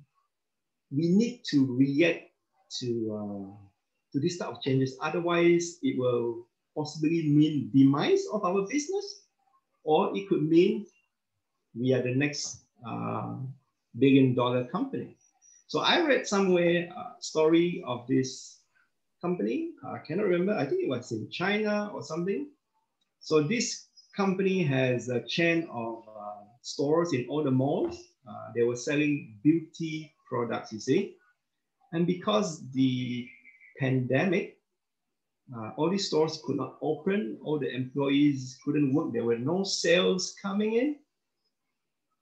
we need to react to this type of changes. Otherwise, it will possibly mean demise of our business, or it could mean we are the next billion-dollar company. So I read somewhere a story of this company. I cannot remember. I think it was in China or something. So this company has a chain of stores in all the malls. They were selling beauty products, you see. And because the pandemic, all these stores could not open, all the employees couldn't work, there were no sales coming in,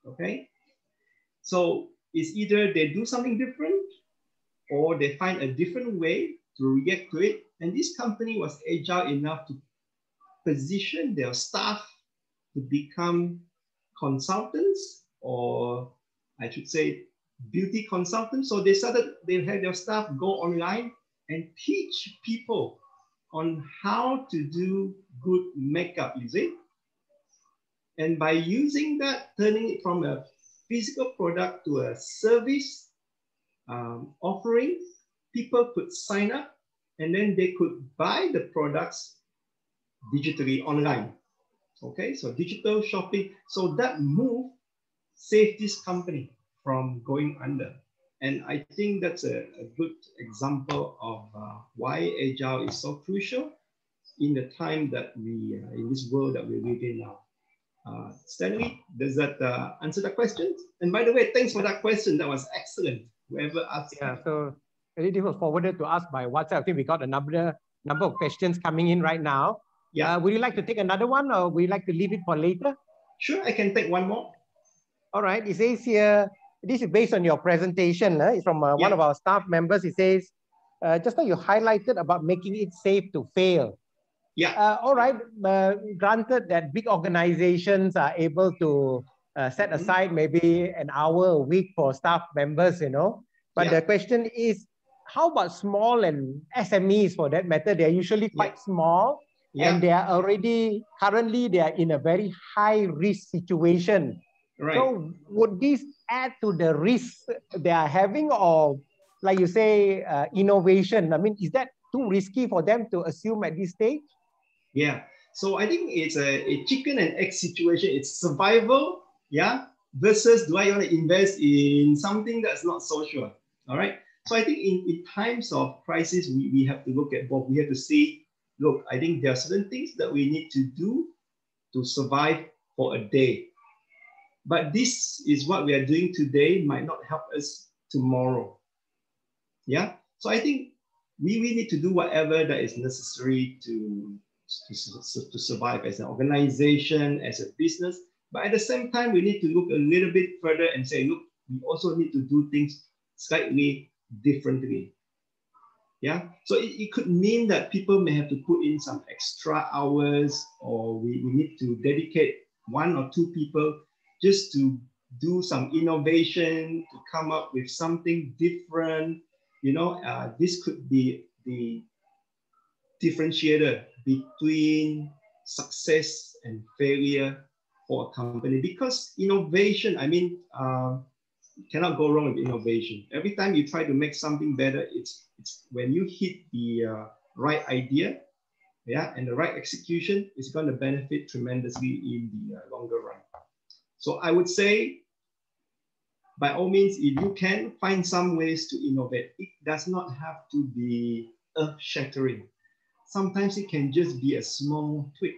okay? So it's either they do something different or they find a different way to react to it. And this company was agile enough to position their staff to become consultants, or I should say beauty consultants. So they had their staff go online and teach people on how to do good makeup, you see. And by using that, turning it from a physical product to a service offering, people could sign up and then they could buy the products digitally online. Okay, so digital shopping. So that move saved this company from going under. And I think that's a good example of why Agile is so crucial in the time that we, in this world that we live in now. Stanley, does that answer the question? And by the way, thanks for that question. That was excellent. Whoever asked. Yeah, so it was forwarded to us by WhatsApp. I think we got a number of questions coming in right now. Yeah. Would you like to take another one, or would you like to leave it for later? Sure, I can take one more. All right. It says here, this is based on your presentation. It's from one of our staff members. It says, just now you highlighted about making it safe to fail. Yeah. All right. Granted that big organizations are able to set aside maybe an hour a week for staff members, you know. But the question is, how about small and SMEs for that matter? They're usually quite small. And they are already, currently, they are in a very high risk situation. Right. So would this add to the risk they are having, or like you say, innovation? I mean, is that too risky for them to assume at this stage? Yeah. So I think it's a chicken and egg situation. It's survival, versus do I want to invest in something that's not so sure? All right. So I think in times of crisis, we have to look at both. We have to see, look, I think there are certain things that we need to do to survive for a day. But this is what we are doing today might not help us tomorrow. Yeah. So I think we need to do whatever that is necessary to survive as an organization, as a business. But at the same time, we need to look a little bit further and say, look, we also need to do things slightly differently. Yeah, so it could mean that people may have to put in some extra hours, or we need to dedicate 1 or 2 people just to do some innovation, to come up with something different. You know, this could be the differentiator between success and failure for a company. Because innovation, I mean, cannot go wrong with innovation. Every time you try to make something better, it's when you hit the right idea, and the right execution, it's going to benefit tremendously in the longer run. So I would say, by all means, if you can find some ways to innovate, it does not have to be earth-shattering. Sometimes it can just be a small tweak,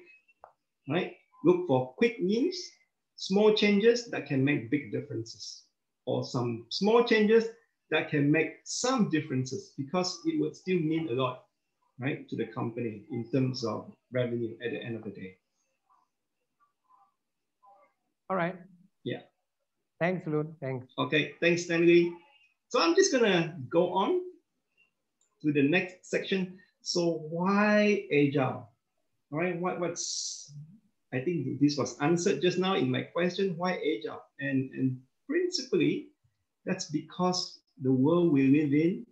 right? Look for quick wins, small changes that can make big differences, or some small changes that can make some differences, because it would still mean a lot, right, to the company in terms of revenue at the end of the day. All right. Yeah. Thanks, Loon. Thanks. Okay. Thanks, Stanley. So I'm just gonna go on to the next section. So why Agile? All right. What's? I think this was answered just now in my question. Why Agile? And principally, that's because the world we live in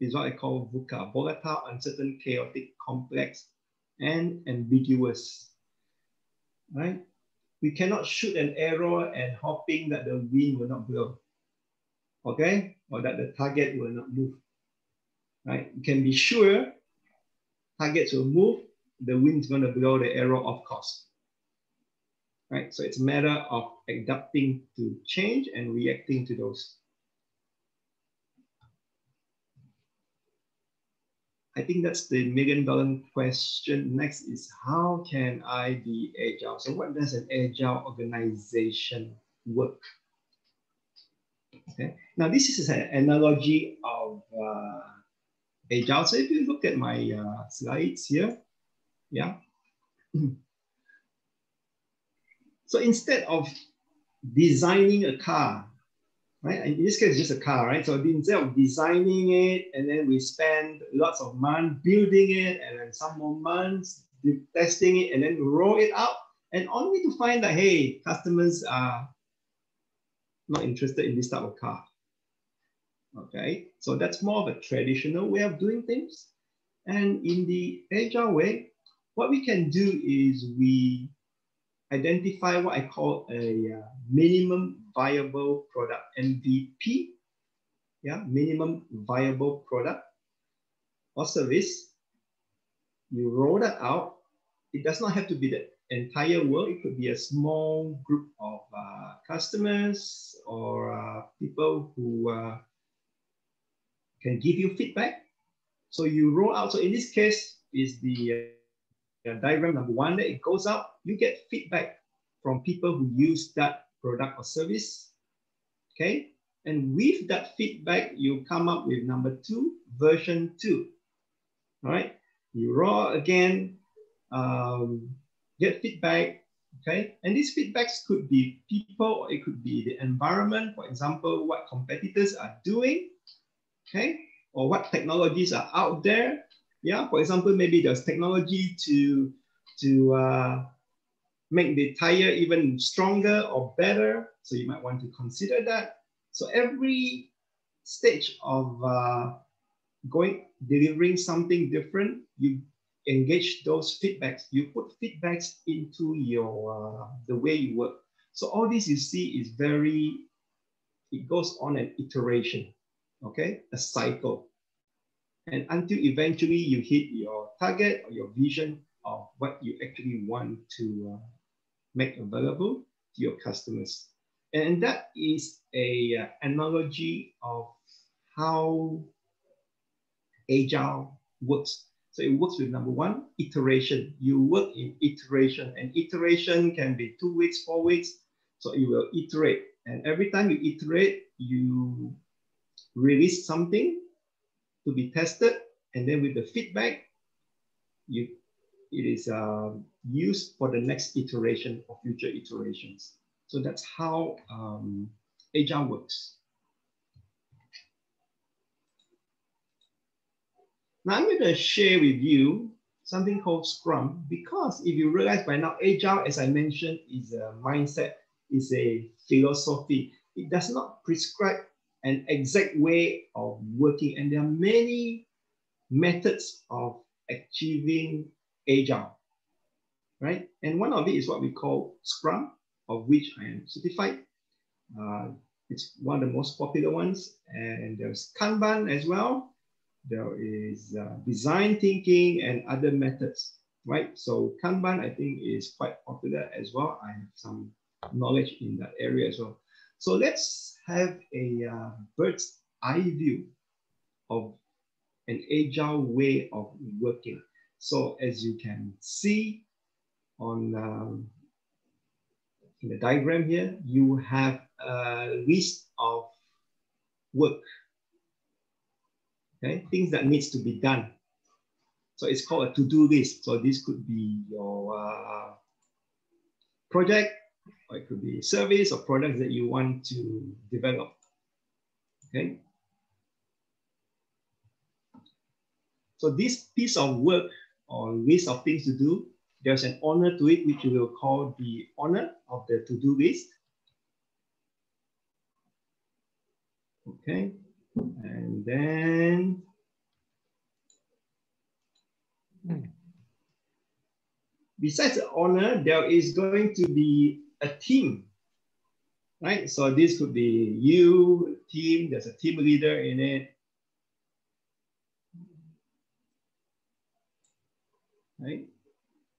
is what I call VUCA: volatile, uncertain, chaotic, complex, and ambiguous. Right? We cannot shoot an arrow and hoping that the wind will not blow, okay? Or that the target will not move, right? You can be sure targets will move, the wind's gonna blow the arrow off course, right? So it's a matter of adapting to change and reacting to those. I think that's the million-dollar question. Next is, how can I be agile? So what does an agile organization work? Okay. Now this is an analogy of agile. So if you look at my slides here, yeah. So instead of designing a car, right? In this case, it's just a car, right? So instead of designing it, and then we spend lots of months building it, and then some more months testing it, and then roll it out, and only to find that, hey, customers are not interested in this type of car. Okay, so that's more of a traditional way of doing things. And in the Agile way, what we can do is we identify what I call a minimum viable product, MVP. Yeah, minimum viable product or service. You roll that out. It does not have to be the entire world. It could be a small group of customers or people who can give you feedback. So you roll out. So in this case, is the diagram number one that it goes out. You get feedback from people who use that product or service. Okay. And with that feedback, you come up with number two, version 2. All right. You roll again, get feedback. Okay. And these feedbacks could be people, or it could be the environment. For example, what competitors are doing. Okay. Or what technologies are out there. Yeah. For example, maybe there's technology to make the tire even stronger or better. So you might want to consider that. So every stage of delivering something different, you engage those feedbacks. You put feedbacks into your the way you work. So all this you see is it goes on an iteration, okay, a cycle, and until eventually you hit your target or your vision of what you actually want to make available to your customers. And that is an analogy of how Agile works. So it works with number one, iteration. You work in iteration, and iteration can be 2 weeks, 4 weeks. So you will iterate. And every time you iterate, you release something to be tested. And then with the feedback, it is used for the next iteration or future iterations. So that's how Agile works. Now I'm going to share with you something called Scrum, because if you realize by now, Agile, as I mentioned, is a mindset, is a philosophy. It does not prescribe an exact way of working, and there are many methods of achieving Agile, right? And one of it is what we call Scrum, of which I am certified. It's one of the most popular ones. And there's Kanban as well. There is design thinking and other methods, right? So Kanban, I think, is quite popular as well. I have some knowledge in that area as well. So let's have a bird's eye view of an Agile way of working. So as you can see on in the diagram here, you have a list of work, okay, things that needs to be done. So it's called a to-do list. So this could be your project, or it could be a service or products that you want to develop, okay? So this piece of work or list of things to do, there's an owner to it, which we will call the owner of the to-do list. Okay, and then besides the owner, there is going to be a team, right? So this could be you, team, there's a team leader in it, right?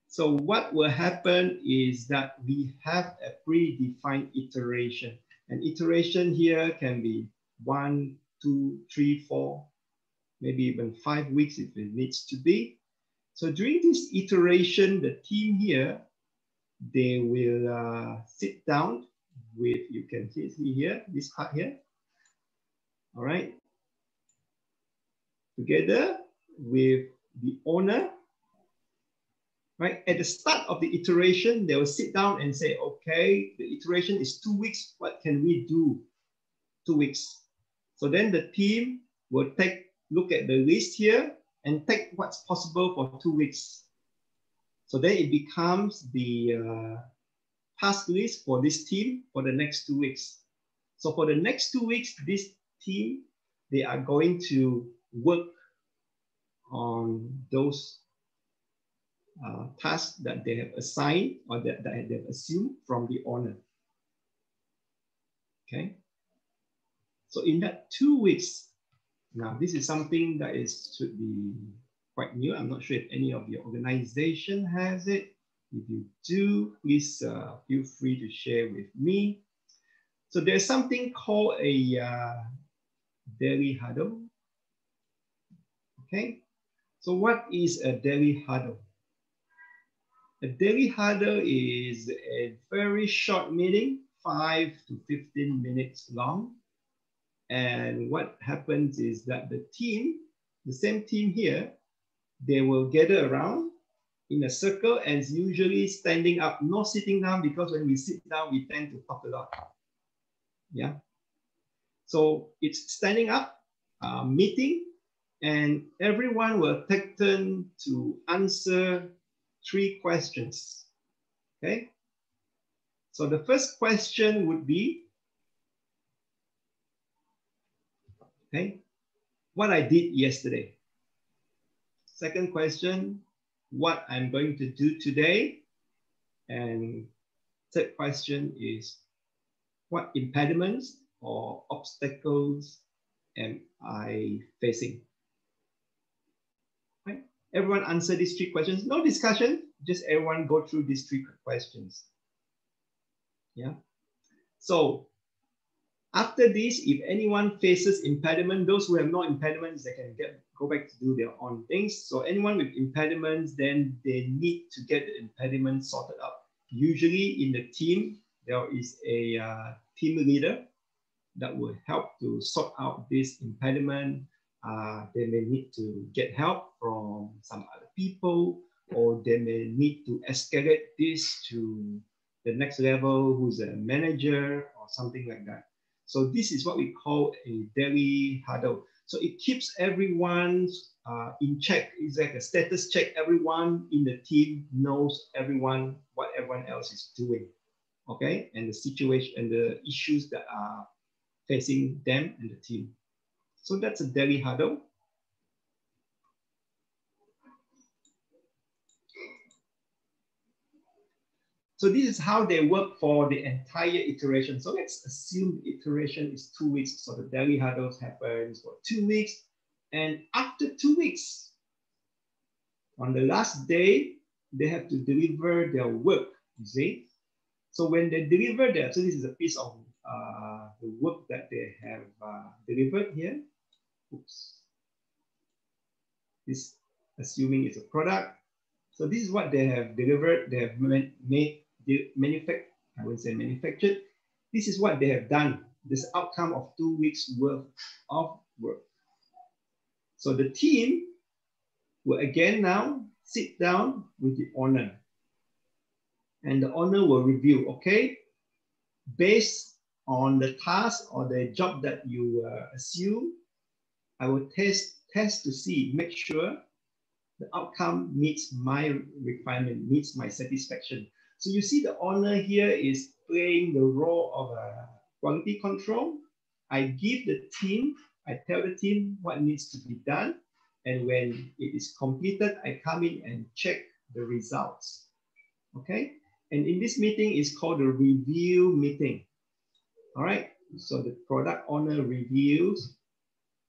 So what will happen is that we have a predefined iteration. An iteration here can be 1, 2, 3, 4, maybe even 5 weeks if it needs to be. So during this iteration, the team here, they will sit down with, you can see here, this part here, all right, together with the owner. Right? At the start of the iteration, they will sit down and say, okay, the iteration is 2 weeks. What can we do 2 weeks? So then the team will look at the list here and take what's possible for 2 weeks. So then it becomes the task list for this team for the next 2 weeks. So for the next 2 weeks, this team, they are going to work on those tasks that they have assigned or that they have assumed from the owner. Okay. So in that 2 weeks, now this is something that should be quite new. I'm not sure if any of your organization has it. If you do, please feel free to share with me. So there's something called a daily huddle. Okay. So what is a daily huddle? A daily huddle is a very short meeting, 5 to 15 minutes long. And what happens is that the team, the same team here, they will gather around in a circle and usually standing up, not sitting down, because when we sit down, we tend to talk a lot. Yeah. So it's standing up, meeting, and everyone will take turn to answer 3 questions. Okay. So the first question would be, okay, what I did yesterday. Second question, what I'm going to do today. And third question is, what impediments or obstacles am I facing? Right? Everyone answer these 3 questions. No discussion, just everyone go through these 3 questions. Yeah. So after this, if anyone faces impediment, those who have no impediments, they can go back to do their own things. So anyone with impediments, then they need to get the impediment sorted out. Usually in the team, there is a team leader that will help to sort out this impediment. They may need to get help from some other people, or they may need to escalate this to the next level, who's a manager or something like that. So this is what we call a daily huddle. So it keeps everyone in check. It's like a status check. Everyone in the team knows what everyone else is doing. Okay, and the situation and the issues that are facing them and the team. So that's a daily huddle. So this is how they work for the entire iteration. So let's assume the iteration is 2 weeks. So the daily huddles happens for 2 weeks. And after 2 weeks, on the last day, they have to deliver their work, you see. So when they deliver that, so this is a piece of the work that they have delivered here. Oops. This, assuming it's a product. So this is what they have delivered. They have manufactured. This is what they have done. This outcome of 2 weeks worth of work. So the team will again now sit down with the owner. And the owner will review, okay, based on the task or the job that you assume, I will test to see, make sure the outcome meets my requirement, meets my satisfaction. So you see the owner here is playing the role of a quality control. I give the team, I tell the team what needs to be done. And when it is completed, I come in and check the results. Okay. And in this meeting is called the review meeting. All right. So the product owner reviews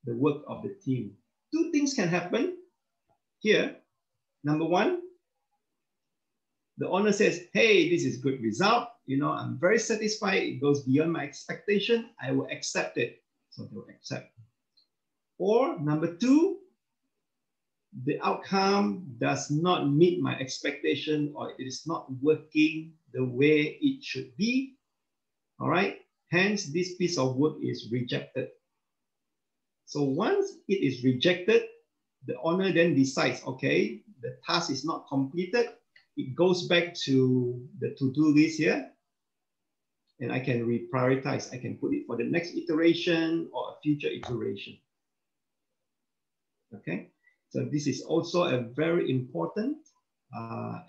the work of the team. 2 things can happen here. Number 1, the owner says, hey, this is good result. You know, I'm very satisfied. It goes beyond my expectation. I will accept it. So they will accept. Or number 2, the outcome does not meet my expectation, or it is not working the way it should be. All right. Hence, this piece of work is rejected. So once it is rejected, the owner then decides, okay, the task is not completed. It goes back to the to-do list here. And I can reprioritize. I can put it for the next iteration or a future iteration. Okay. So this is also a very important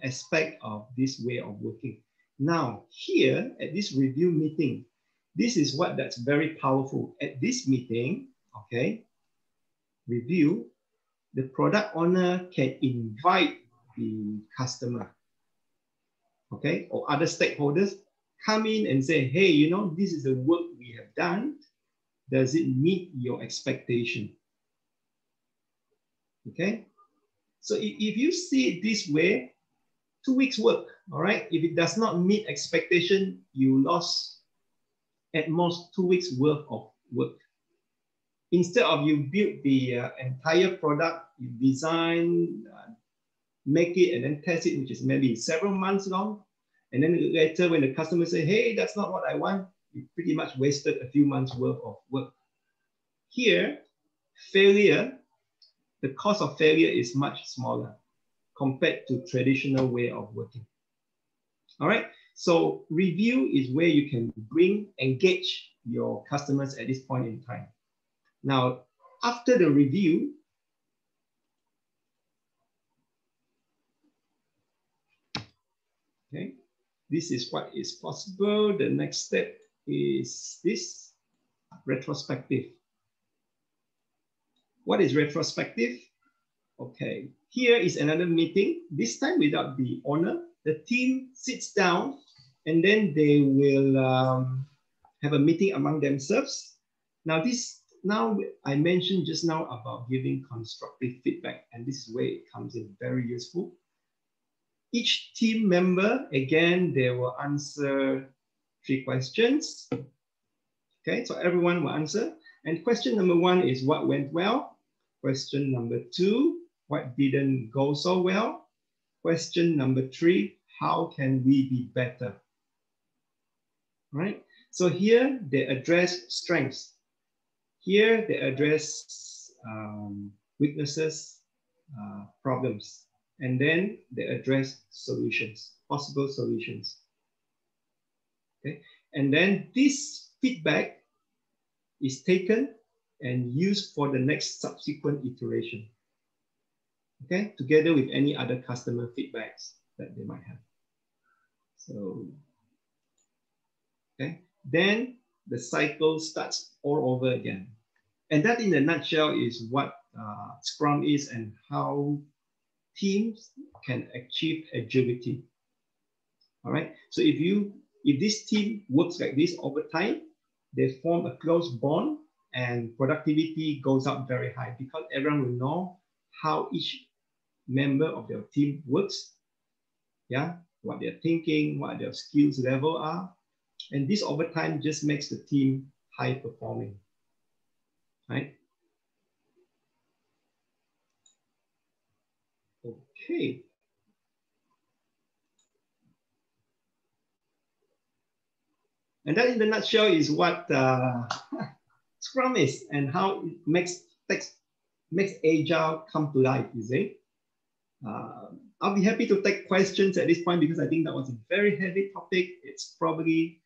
aspect of this way of working. Now, here at this review meeting, this is what that's very powerful. At this meeting, okay, review, the product owner can invite the customer, okay, or other stakeholders, come in and say, hey, you know, this is the work we have done. Does it meet your expectation? Okay, so if you see it this way, 2 weeks work, all right? If it does not meet expectation, you lost at most 2 weeks worth of work. Instead of you build the entire product, you design, make it and then test it, which is maybe several months long. And then later when the customer say, hey, that's not what I want, you pretty much wasted a few months worth of work. Here, failure, the cost of failure is much smaller compared to traditional way of working. All right, so review is where you can engage your customers at this point in time. Now, after the review, okay, this is what is possible. The next step is this, retrospective. What is retrospective? Okay, here is another meeting, this time without the owner. The team sits down and then they will have a meeting among themselves. Now I mentioned just now about giving constructive feedback, and this is where it comes in very useful. Each team member, again, they will answer 3 questions. Okay, so everyone will answer. And question number 1 is what went well? Question number 2, what didn't go so well? Question number 3, how can we be better? Right? So here they address strengths. Here they address weaknesses, problems, and then they address solutions, possible solutions. Okay, and then this feedback is taken and used for the next subsequent iteration. Okay, together with any other customer feedbacks that they might have. So, okay, then the cycle starts all over again. And that in a nutshell is what Scrum is and how teams can achieve agility. All right, so if this team works like this over time, they form a close bond and productivity goes up very high because everyone will know how each member of their team works, yeah, what they're thinking, what their skills level are. And this over time just makes the team high performing, right? Okay. And that in the nutshell is what Scrum is and how it makes Agile come to life, you see. I'll be happy to take questions at this point because I think that was a very heavy topic. It's probably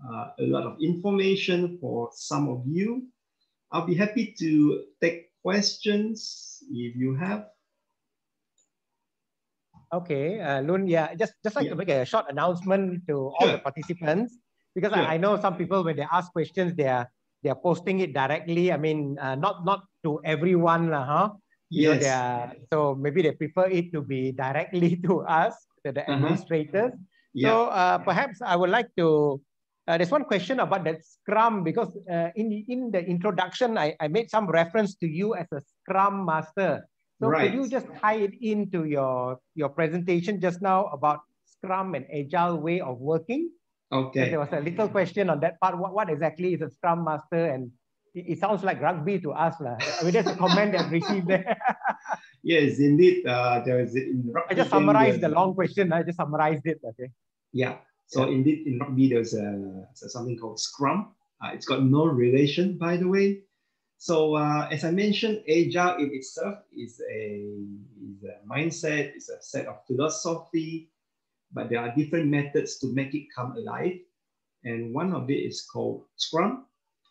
a lot of information for some of you. I'll be happy to take questions if you have. Okay, Loon, yeah, just like to make a short announcement to all the participants, because I know some people, when they ask questions, they're posting it directly. I mean, not to everyone, You know, so maybe they prefer it to be directly to us, to the administrators. So perhaps I would like to, there's one question about that Scrum, because in the introduction, I made some reference to you as a Scrum Master. So could you just tie it into your presentation just now about Scrum and Agile way of working? Okay. There was a little question on that part. What exactly is a Scrum Master? And it sounds like rugby to us. I mean, there's a comment that received there. Yes, indeed. There is in rugby. I just summarized the long question. I just summarized it. Okay. Yeah. So indeed, in rugby, there's something called Scrum. It's got no relation, by the way. So as I mentioned, Agile in itself is a mindset, it's a set of philosophy, but there are different methods to make it come alive. And one of it is called Scrum.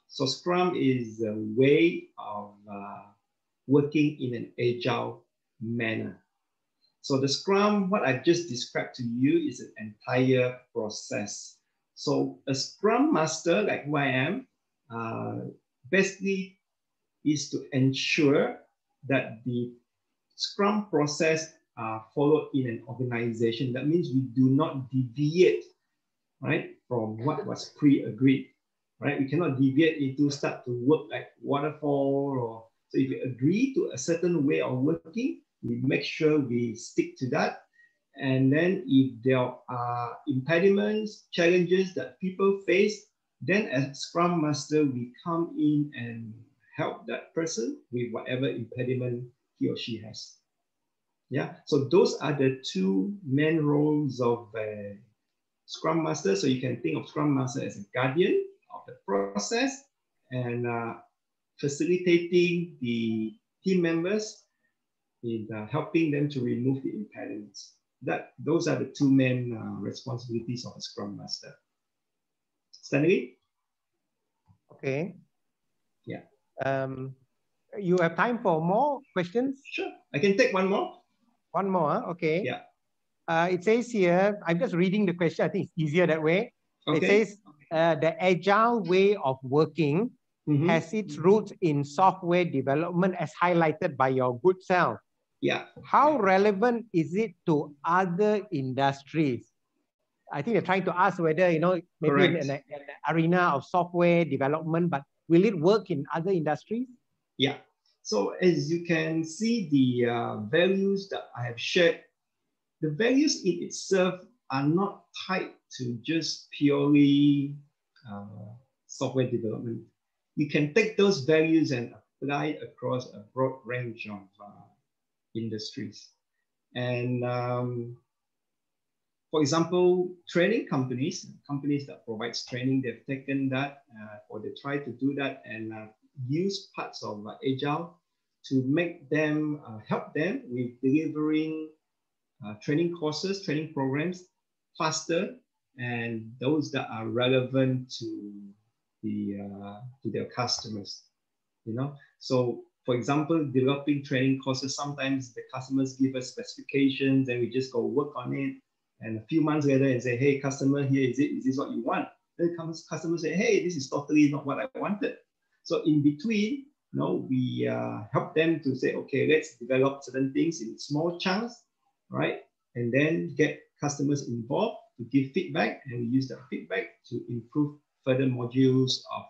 So Scrum is a way of working in an Agile manner. So the Scrum, what I've just described to you, is an entire process So a Scrum Master, like who I am, basically is to ensure that the Scrum process are followed in an organization. That means we do not deviate, right, from what was pre-agreed, right? We cannot deviate into start to work like waterfall. Or so if we agree to a certain way of working, we make sure we stick to that. And then if there are impediments, challenges that people face, then as Scrum Master, we come in and help that person with whatever impediment he or she has. Yeah, so those are the two main roles of a Scrum Master. So you can think of Scrum Master as a guardian of the process and facilitating the team members in helping them to remove the impediments. Those are the two main responsibilities of a Scrum Master. Stanley? Okay. Yeah. You have time for more questions? Sure. I can take one more. One more, huh? Okay. Yeah. It says here, I'm just reading the question. I think it's easier that way. Okay. It says, the agile way of working has its roots in software development as highlighted by your good self. Yeah. How relevant is it to other industries? I think they're trying to ask whether, you know, maybe in an arena of software development, but will it work in other industries? Yeah. So as you can see, the values that I have shared, the values in itself are not tied to just purely software development. You can take those values and apply across a broad range of industries. And for example, training companies that provide training, they've taken that or they try to do that and use parts of Agile to make them, help them with delivering training courses, training programs faster, and those that are relevant to their customers. You know, so for example, developing training courses, sometimes the customers give us specifications and we just go work on it. And a few months later and say, hey, customer, here is it. Is this what you want? Then customer say, hey, this is totally not what I wanted. So in between, you know, we help them to say, okay, let's develop certain things in small chunks, right? And then get customers involved to give feedback, and we use that feedback to improve further modules of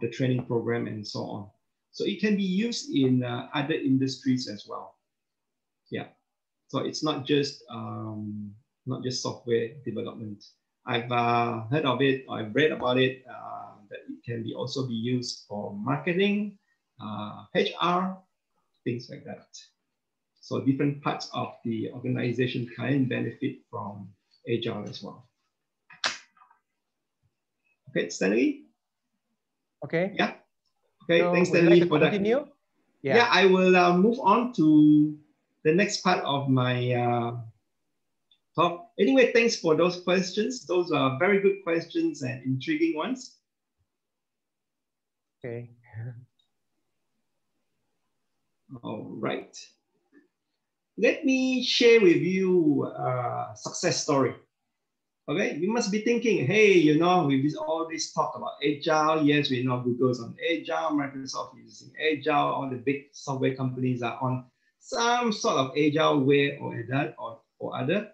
the training program and so on. So it can be used in other industries as well. Yeah. So it's not just software development. I've heard of it, or I've read about it, that it can be also be used for marketing, HR, things like that. So different parts of the organization can benefit from Agile as well. Okay, Stanley? Okay. Yeah. Okay, so thanks, Stanley, for that. Continue? Yeah, I will move on to the next part of my talk. Anyway, thanks for those questions. Those are very good questions and intriguing ones. Okay. All right. Let me share with you a success story. Okay, you must be thinking, hey, you know, with all this talk about Agile, yes, we know Google's on Agile, Microsoft is using Agile, all the big software companies are on some sort of Agile way or other.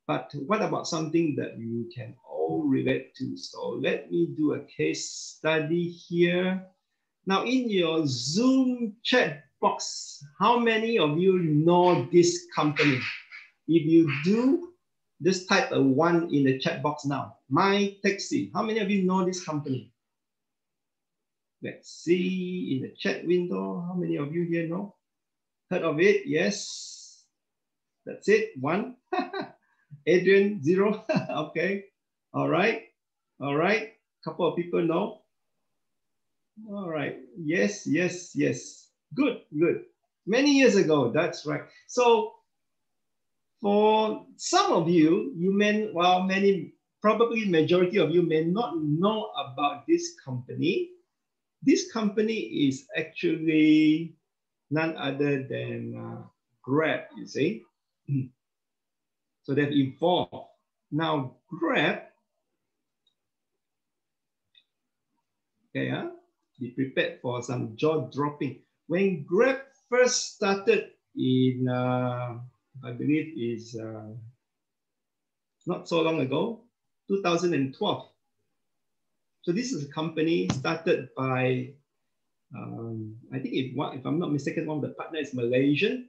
But what about something that you can all relate to? So let me do a case study here. Now in your Zoom chat box, how many of you know this company? If you do, just type a 1 in the chat box now. My Taxi. How many of you know this company? Let's see in the chat window. How many of you here know? Heard of it? Yes. That's it. 1. Adrian, 0. Okay. All right. All right. Couple of people know. All right. Yes, yes, yes. Good, good. Many years ago. That's right. So for some of you, you may, well, probably majority of you may not know about this company. This company is actually none other than Grab, you see. So they've evolved. Now, Grab Okay, be prepared for some jaw dropping. When Grab first started in, I believe is not so long ago, 2012. So this is a company started by, I think if I'm not mistaken, one of the partners is Malaysian.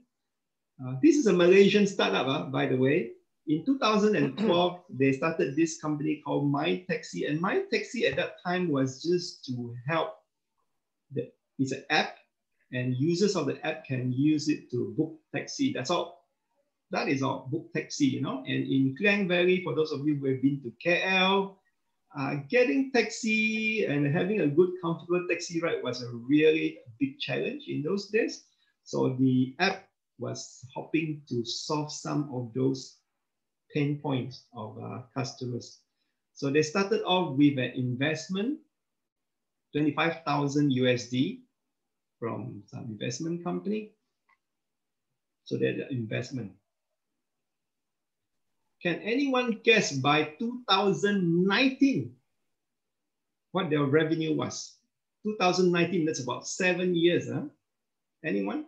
This is a Malaysian startup, by the way. In 2012, they started this company called My Taxi, and My Taxi at that time was just to help. It's an app, and users of the app can use it to book taxi. That's all. That is all. Book taxi, you know. And in Klang Valley, for those of you who have been to KL, getting taxi and having a good, comfortable taxi ride was a really big challenge in those days. So the app was hoping to solve some of those pain points of customers. So they started off with an investment, 25,000 USD from some investment company. So they're the investment. Can anyone guess by 2019 what their revenue was? 2019, that's about 7 years. Anyone?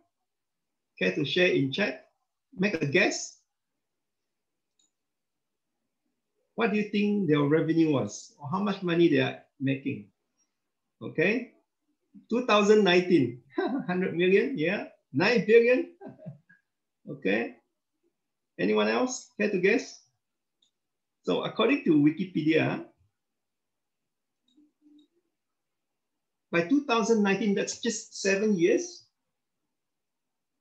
Care to share in chat? Make a guess. What do you think their revenue was? Or how much money they are making? Okay. 2019, 100 million, yeah. 9 billion. Okay. Anyone else care to guess? So according to Wikipedia, by 2019, that's just 7 years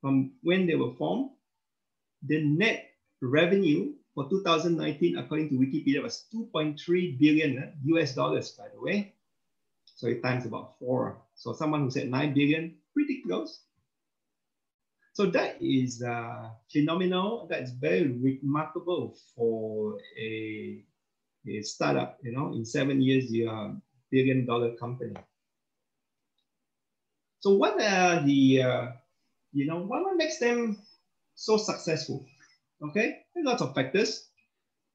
from when they were formed. The net revenue for 2019, according to Wikipedia, was 2.3 billion US dollars, by the way. So it times about 4. So someone who said 9 billion, pretty close. So that is phenomenal. That's very remarkable for a startup. You know, in 7 years, you are a billion-dollar company. So what are the, what makes them so successful? Okay, there's lots of factors,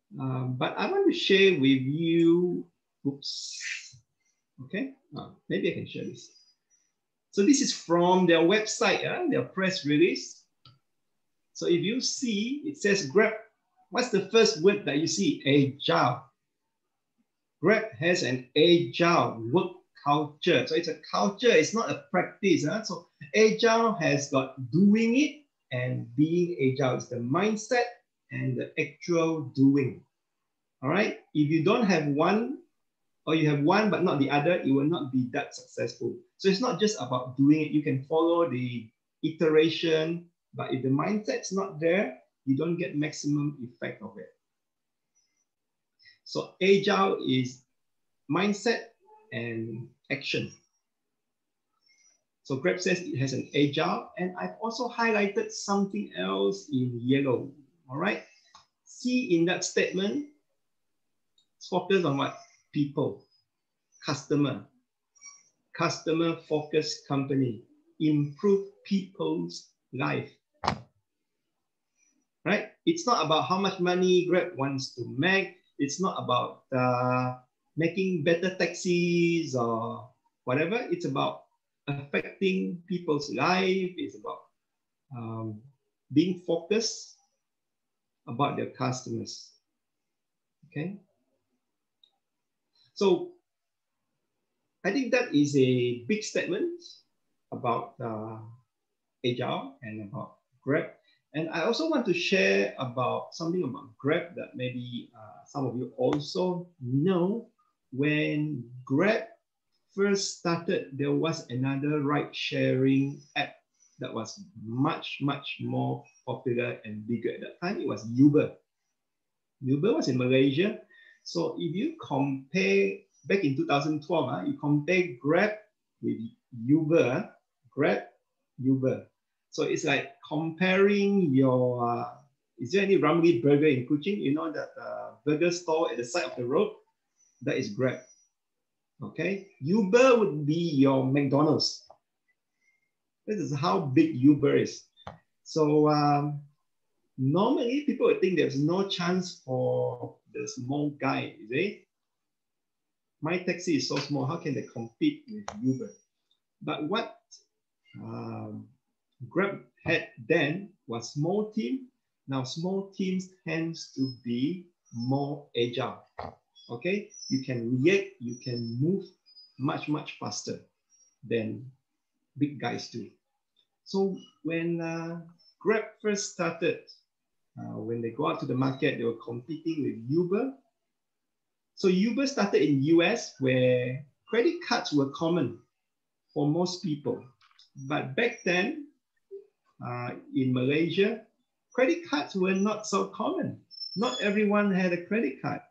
but I want to share with you. Oops. Okay, maybe I can share this. So this is from their website, their press release. So if you see, it says Grab. What's the first word that you see? Agile. Grab has an agile work culture. So it's a culture, it's not a practice. So Agile has got doing it and being agile. It's the mindset and the actual doing. All right. If you don't have one, or you have one but not the other, it will not be that successful. So it's not just about doing it. You can follow the iteration, but if the mindset's not there, you don't get maximum effect of it. So Agile is mindset and action. So Grab says it has an Agile, and I've also highlighted something else in yellow. All right. See in that statement, it's focused on what? People, customer-focused company, improve people's life. Right? It's not about how much money Grab wants to make. It's not about making better taxis or whatever. It's about affecting people's life. It's about being focused about their customers. Okay. So I think that is a big statement about Agile and about Grab. And I also want to share about something about Grab that maybe some of you also know. When Grab first started, there was another ride-sharing app that was much, much more popular and bigger at that time. It was Uber. Uber was in Malaysia. So if you compare, back in 2012, you compare Grab with Uber, Grab, Uber. So it's like comparing your, is there any Ramly burger in Kuching? You know that burger store at the side of the road? That is Grab. Okay, Uber would be your McDonald's. This is how big Uber is. So normally people would think there's no chance for the small guy, is it? my taxi is so small. How can they compete with Uber? But what Grab had then was small team. Now small teams tends to be more agile. Okay, you can react, you can move much faster than big guys do. So when Grab first started, when they go out to the market, they were competing with Uber. So Uber started in US where credit cards were common for most people. But back then, in Malaysia, credit cards were not so common. Not everyone had a credit card.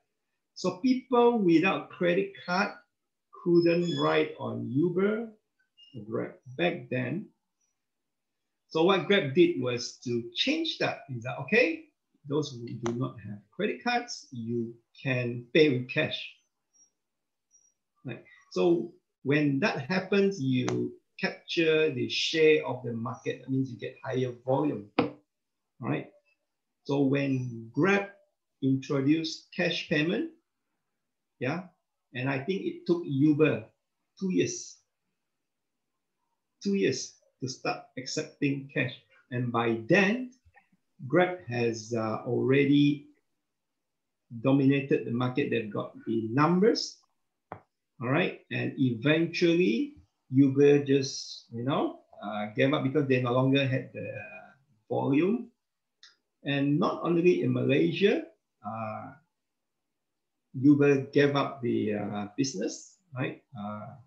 So people without credit card couldn't ride on Uber or Grab back then. So what Grab did was to change that. Is that okay? Those who do not have credit cards, you can pay with cash. Right. So when that happens, you capture the share of the market. That means you get higher volume. All right. So when Grab introduced cash payment, yeah, and I think it took Uber 2 years to start accepting cash. And by then, Grab has already dominated the market. They've got the numbers, all right? And eventually, Uber just, gave up because they no longer had the volume. And not only in Malaysia, Uber gave up the business, right?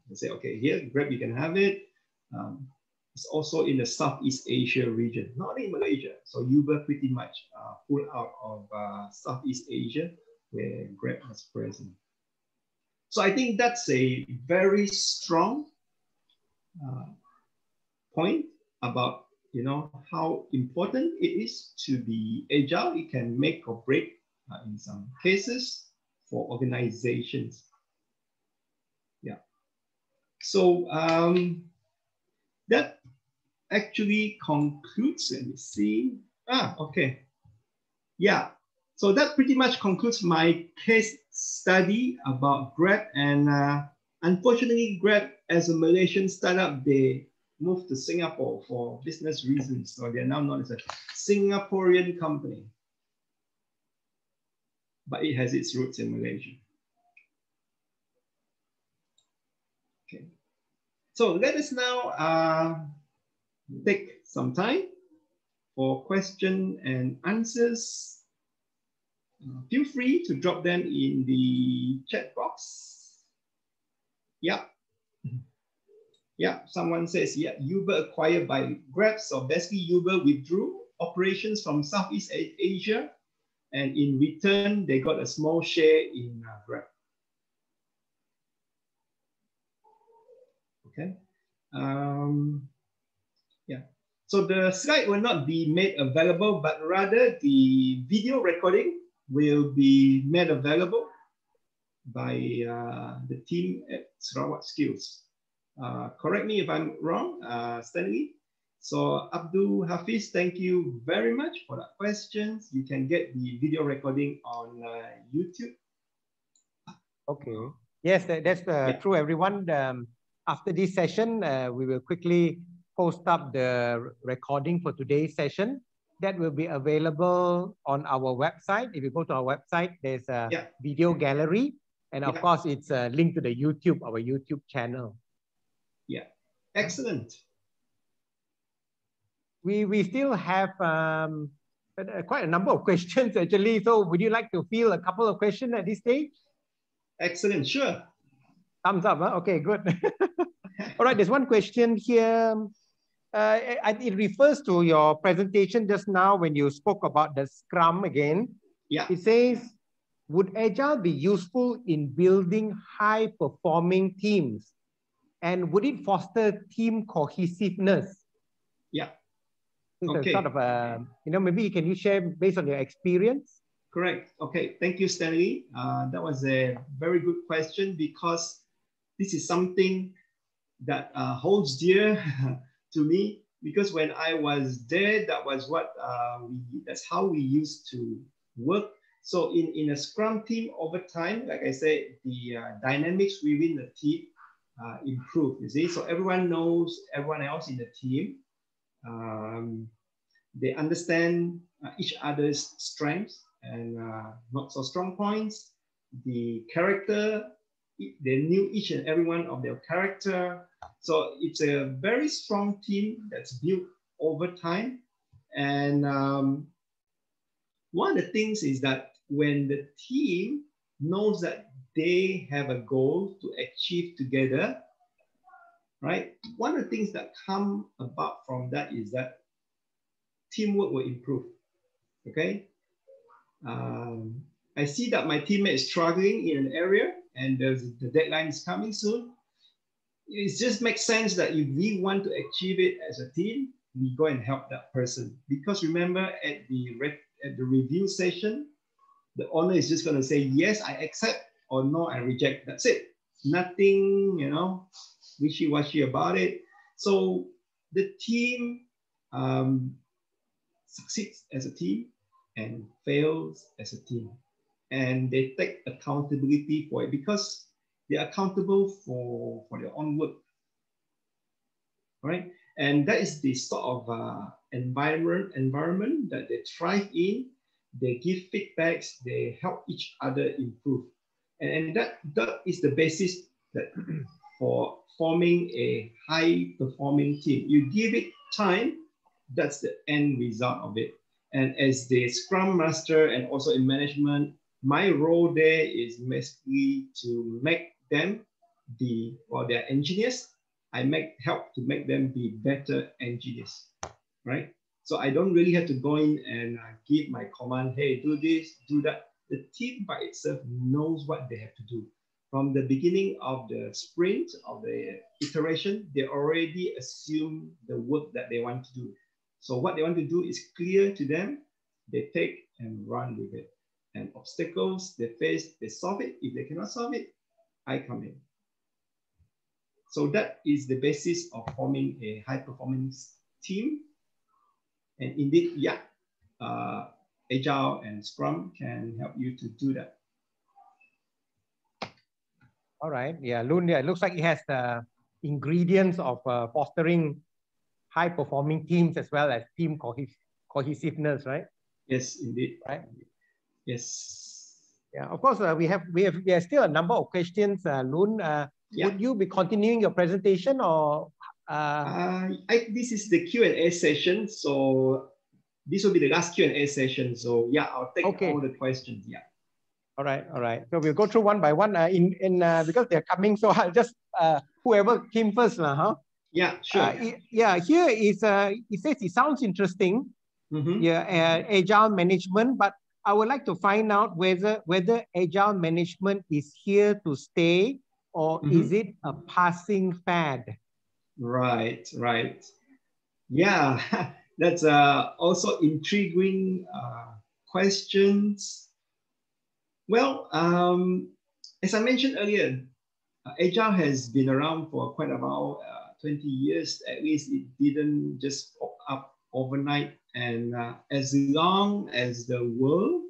They say, okay, here, Grab, you can have it. It's also in the Southeast Asia region, not in Malaysia. So Uber pretty much pulled out of Southeast Asia where Grab was present. So I think that's a very strong point about how important it is to be agile. It can make or break in some cases for organizations. Yeah. So that actually concludes. Let me see. Okay. Yeah. So that pretty much concludes my case study about Grab. And unfortunately, Grab, as a Malaysian startup, they moved to Singapore for business reasons. So they're now known as a Singaporean company. But it has its roots in Malaysia. Okay. So let us now take some time for question and answers. Feel free to drop them in the chat box. Yeah. Yeah, someone says, yeah, Uber acquired by Grab. So basically Uber withdrew operations from Southeast Asia. And in return, they got a small share in Grab. Okay. Yeah. So the slide will not be made available, but rather the video recording will be made available by the team at Sarawak Skills. Correct me if I'm wrong, Stanley. So Abdul Hafiz, thank you very much for that questions. You can get the video recording on YouTube. Okay. Yes, that's true, everyone. After this session, we will quickly post up the recording for today's session. That will be available on our website. If you go to our website, there's a video gallery. And of course, it's linked to the YouTube, our YouTube channel. Yeah, excellent. We still have quite a number of questions, actually. So would you like to field a couple of questions at this stage? Excellent, sure. Thumbs up, huh? Okay, good. All right, there's one question here. It refers to your presentation just now when you spoke about the Scrum again. Yeah. It says, would Agile be useful in building high-performing teams? And would it foster team cohesiveness? Yeah. Okay. Sort of, maybe can you share based on your experience? Correct. Okay. Thank you, Stanley. That was a very good question because this is something that holds dear to me, because when I was there, that was what that's how we used to work. So in a Scrum team over time, like I said, the dynamics within the team improve, you see. So everyone knows everyone else in the team. They understand each other's strengths and not so strong points. The character, they knew each and every one of their character. So it's a very strong team that's built over time. And one of the things is that when the team knows that they have a goal to achieve together, right? One of the things that come about from that is that teamwork will improve, okay? I see that my teammate is struggling in an area and the deadline is coming soon. It just makes sense that if we want to achieve it as a team, we go and help that person. Because remember at the review session, the owner is just going to say, yes, I accept, or no, I reject. That's it. Nothing, you know, wishy-washy about it. So the team succeeds as a team and fails as a team. And they take accountability for it because they're accountable for their own work, right? And that is the sort of environment that they thrive in. They give feedbacks, they help each other improve. And that is the basis that for forming a high-performing team. You give it time, that's the end result of it. And as the Scrum Master and also in management, my role there is basically to make them their engineers. I help to make them be better engineers, right? So I don't really have to go in and give my command, hey, do this, do that. The team by itself knows what they have to do. From the beginning of the sprint, of the iteration, they already assume the work that they want to do. So what they want to do is clear to them, they take and run with it. And obstacles they face, they solve it. If they cannot solve it, I come in. So that is the basis of forming a high-performance team. And indeed, yeah, Agile and Scrum can help you to do that. All right. Yeah, Loon, yeah, it looks like it has the ingredients of fostering high-performing teams as well as team cohesiveness, right? Yes, indeed. Right. Yes. Yeah. Of course, we have still a number of questions. Loon, yeah. Would you be continuing your presentation or? This is the Q&A session, so this will be the last Q&A session. So yeah, I'll take all the questions. Yeah. All right, all right. So we'll go through one by one. Because they're coming, so I'll just whoever came first, huh? Yeah, sure. Yeah, here is it says it sounds interesting. Mm-hmm. Yeah, agile management, but I would like to find out whether agile management is here to stay or is it a passing fad? Right, right. Yeah, that's also intriguing questions. Well, as I mentioned earlier, Agile has been around for quite about 20 years. At least it didn't just pop up overnight. And as long as the world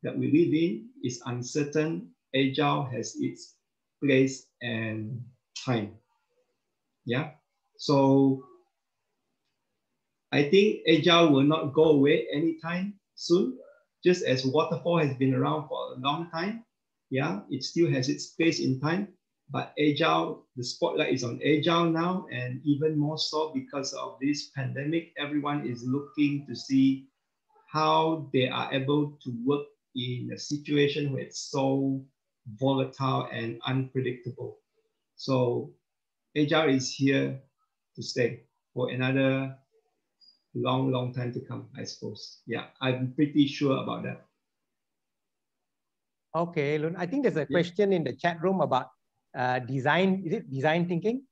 that we live in is uncertain, Agile has its place and time. Yeah. So I think Agile will not go away anytime soon. Just as waterfall has been around for a long time, yeah, it still has its place in time. But Agile, the spotlight is on Agile now, and even more so because of this pandemic, everyone is looking to see how they are able to work in a situation where it's so volatile and unpredictable. So Agile is here to stay for another long time to come, I suppose. Yeah, I'm pretty sure about that. Okay, Loon, I think there's a question in the chat room about design. Is it design thinking?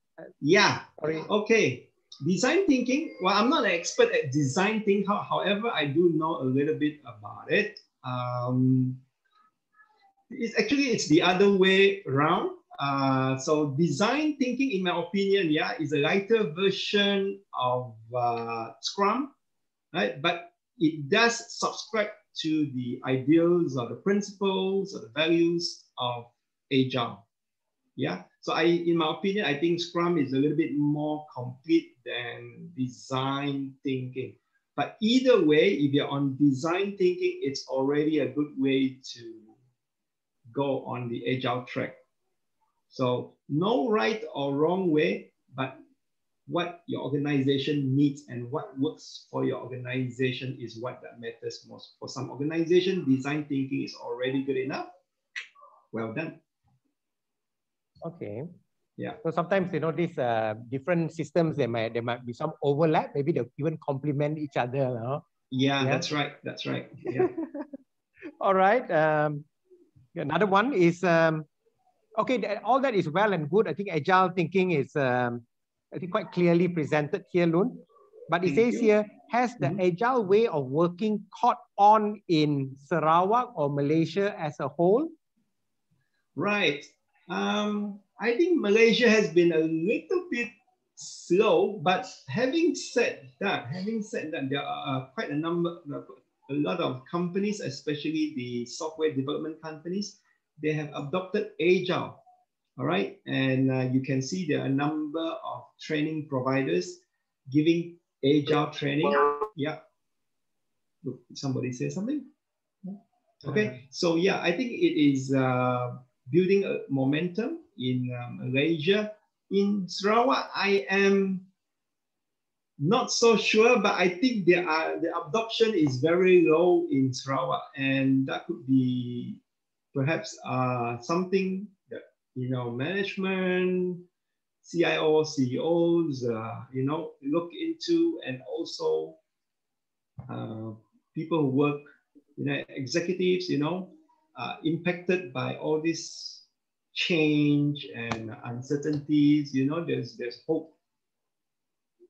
Yeah. Okay. Design thinking. Well, I'm not an expert at design thinking. However, I do know a little bit about it. It's the other way around. So design thinking, in my opinion, yeah, is a lighter version of Scrum, right? But it does subscribe to the ideals or the principles or the values of Agile. Yeah. So in my opinion, I think Scrum is a little bit more complete than design thinking. But either way, if you're on design thinking, it's already a good way to go on the Agile track. So no right or wrong way, but what your organization needs and what works for your organization is what that matters most. For some organization, design thinking is already good enough. Well done. Okay. Yeah. So sometimes, you know, these different systems, there might be some overlap. Maybe they even complement each other. Huh? Yeah, that's right. That's right. Yeah. All right. Another one is, okay, all that is well and good. I think Agile thinking is, I think, quite clearly presented here, Loon. But it says here, has the Agile way of working caught on in Sarawak or Malaysia as a whole? Right. I think Malaysia has been a little bit slow, but having said that, there are quite a lot of companies, especially the software development companies, they have adopted Agile. All right. And you can see there are a number of training providers giving Agile training. Yeah. Look, somebody say something? Okay. So yeah, I think it is building a momentum in Malaysia. In Sarawak, I am not so sure, but I think the adoption is very low in Sarawak, and that could be perhaps something that, you know, management, CIO, CEOs, you know, look into, and also people who work, you know, executives, you know, impacted by all this change and uncertainties. You know, there's hope.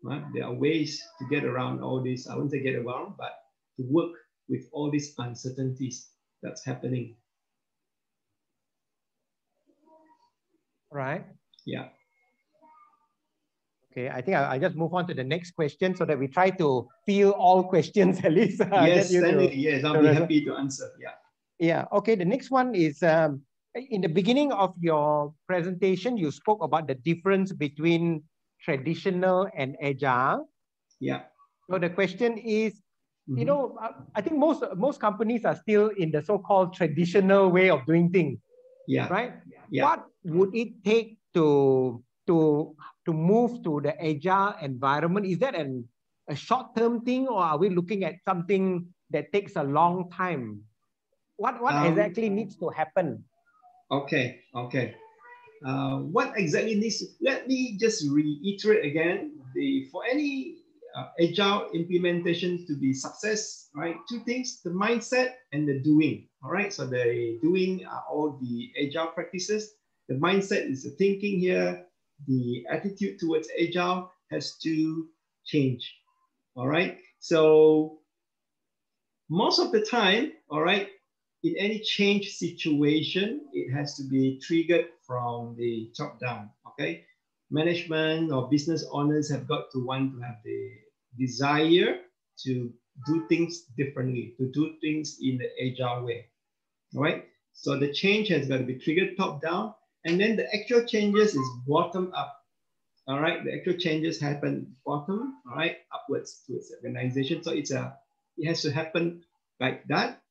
Right? There are ways to get around all this. I wouldn't say get around, but to work with all these uncertainties that's happening. Right. Yeah. Okay, I think I just move on to the next question so that we try to fill all questions at least. Yes, Stanley, yes, I'll be happy to answer. Yeah. Yeah. Okay. The next one is in the beginning of your presentation, you spoke about the difference between traditional and agile. Yeah. So the question is, you know, I think most companies are still in the so-called traditional way of doing things. Yeah. Right. Yeah. What would it take to move to the agile environment? Is that a short-term thing, or are we looking at something that takes a long time? What exactly needs to happen? Okay. What exactly needs? Let me just reiterate again. For any agile implementation to be success, right? Two things: the mindset and the doing. All right. So the doing are all the agile practices. The mindset is the thinking here. The attitude towards agile has to change. All right. So most of the time, all right, in any change situation, it has to be triggered from the top down. Okay. Management or business owners have got to want to have the desire to do things differently, to do things in the agile way. All right. So the change has got to be triggered top down. And then the actual changes is bottom up. All right, the actual changes happen bottom, all right, upwards towards the organization. So it has to happen like that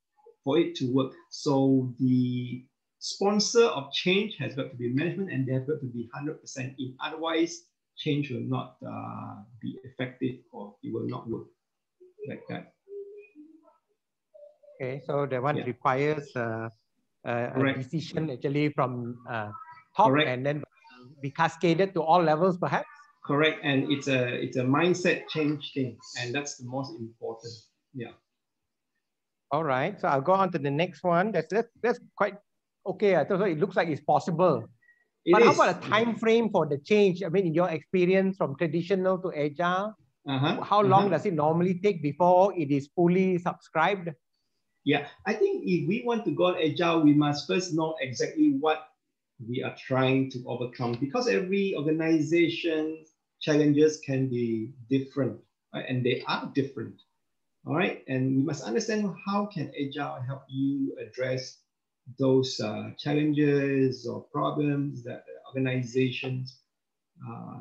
for it to work. So the sponsor of change has got to be management, and they have got to be 100% in. Otherwise, change will not be effective, or it will not work like that. Okay, so the one requires a decision actually from top. Correct. And then be cascaded to all levels, perhaps. Correct, and it's a mindset change thing, and that's the most important. Yeah. All right, so I'll go on to the next one. That's quite okay. I thought it looks like it's possible. But how about a time frame for the change? I mean, in your experience from traditional to agile, how long does it normally take before it is fully subscribed? Yeah, I think if we want to go agile, we must first know exactly what we are trying to overcome, because every organization's challenges can be different, right? And they are different. All right, and we must understand how can Agile help you address those challenges or problems that the organizations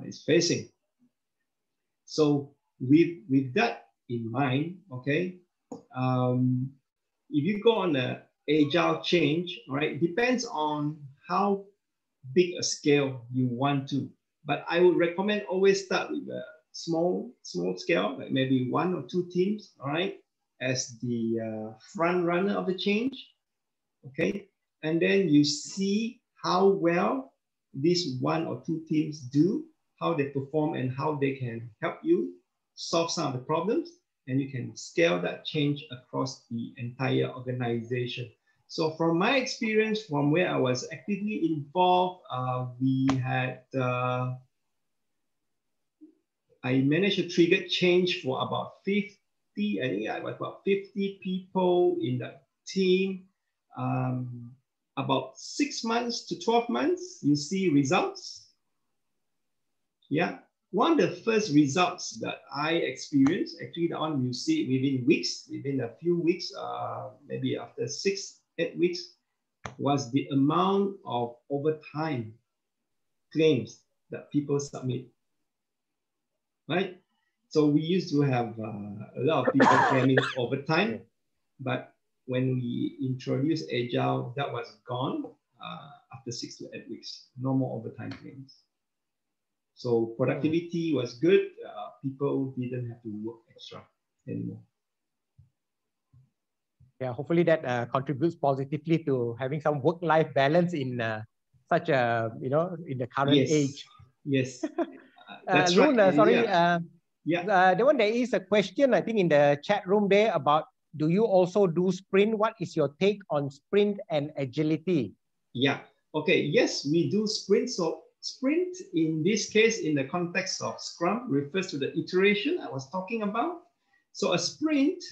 is facing. So with that in mind, okay, if you go on a Agile change, all right, it depends on how big a scale you want to. But I would recommend always start with a small scale, like maybe 1 or 2 teams, all right, as the front runner of the change, okay? And then you see how well these 1 or 2 teams do, how they perform, and how they can help you solve some of the problems, and you can scale that change across the entire organization. So from my experience, from where I was actively involved, we had, I managed to trigger change for about 50, I think I was about 50 people in that team. About 6 months to 12 months, you see results. Yeah. One of the first results that I experienced, actually that one you see within weeks, within a few weeks, maybe after 6, 8 weeks, was the amount of overtime claims that people submit, right? So we used to have a lot of people claiming overtime, but when we introduced Agile, that was gone after 6 to 8 weeks. No more overtime claims. So productivity was good. People didn't have to work extra anymore. Yeah, hopefully that contributes positively to having some work-life balance in such a, in the current age. Yes, that's Loon, right. sorry. Yeah. There is a question, I think, in the chat room there about, do you also do sprint? What is your take on sprint and agility? Yeah. Okay. Yes, we do sprint. So sprint in this case, in the context of Scrum, refers to the iteration I was talking about. So a sprint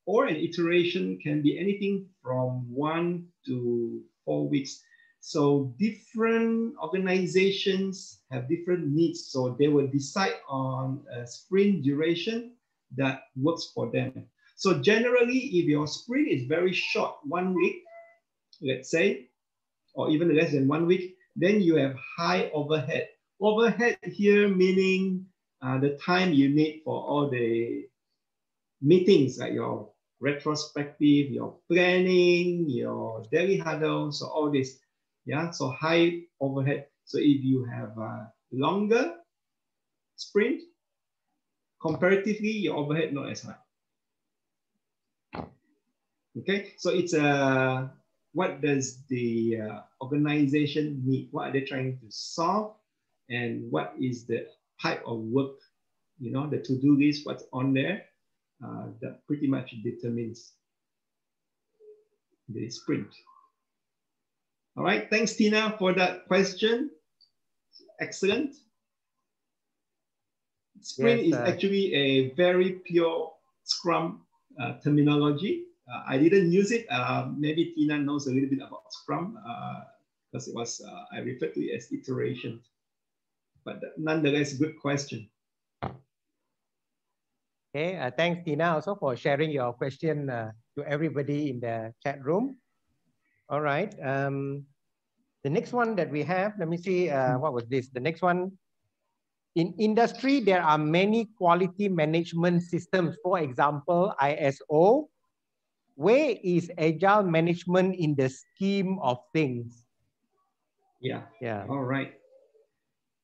or an iteration can be anything from 1 to 4 weeks. So different organizations have different needs. So they will decide on a sprint duration that works for them. So generally, if your sprint is very short, 1 week, let's say, or even less than 1 week, then you have high overhead. Overhead here meaning the time you need for all the meetings, like your retrospective, your planning, your daily huddle, so all this. Yeah, so high overhead. So if you have a longer sprint, comparatively, your overhead not as high. Okay, so it's what does the organization need? What are they trying to solve? And what is the type of work, the to-do list, what's on there, that pretty much determines the sprint. All right, thanks Tina for that question. Excellent. Sprint is actually a very pure Scrum terminology. I didn't use it. Maybe Tina knows a little bit about Scrum because it was, I referred to it as iteration. But nonetheless, good question. Okay, thanks Tina also for sharing your question to everybody in the chat room. All right. The next one that we have, let me see, what was this? The next one, in industry, there are many quality management systems. For example, ISO. Where is Agile management in the scheme of things? Yeah. All right.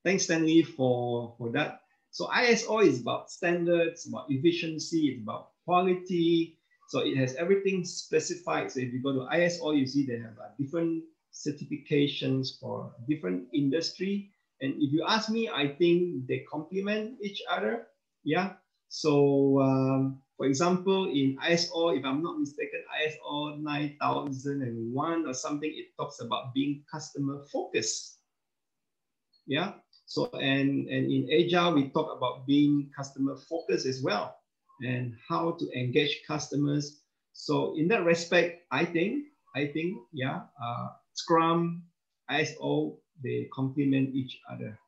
Thanks, Stanley, for that. So ISO is about standards, about efficiency, it's about quality. So it has everything specified. So if you go to ISO, you see they have different certifications for different industry. And if you ask me, I think they complement each other. Yeah. So for example, in ISO, if I'm not mistaken, ISO 9001 or something, it talks about being customer focused. Yeah. So, and in Agile, we talk about being customer focused as well and how to engage customers. So in that respect, I think, yeah, Scrum, ISO, they complement each other.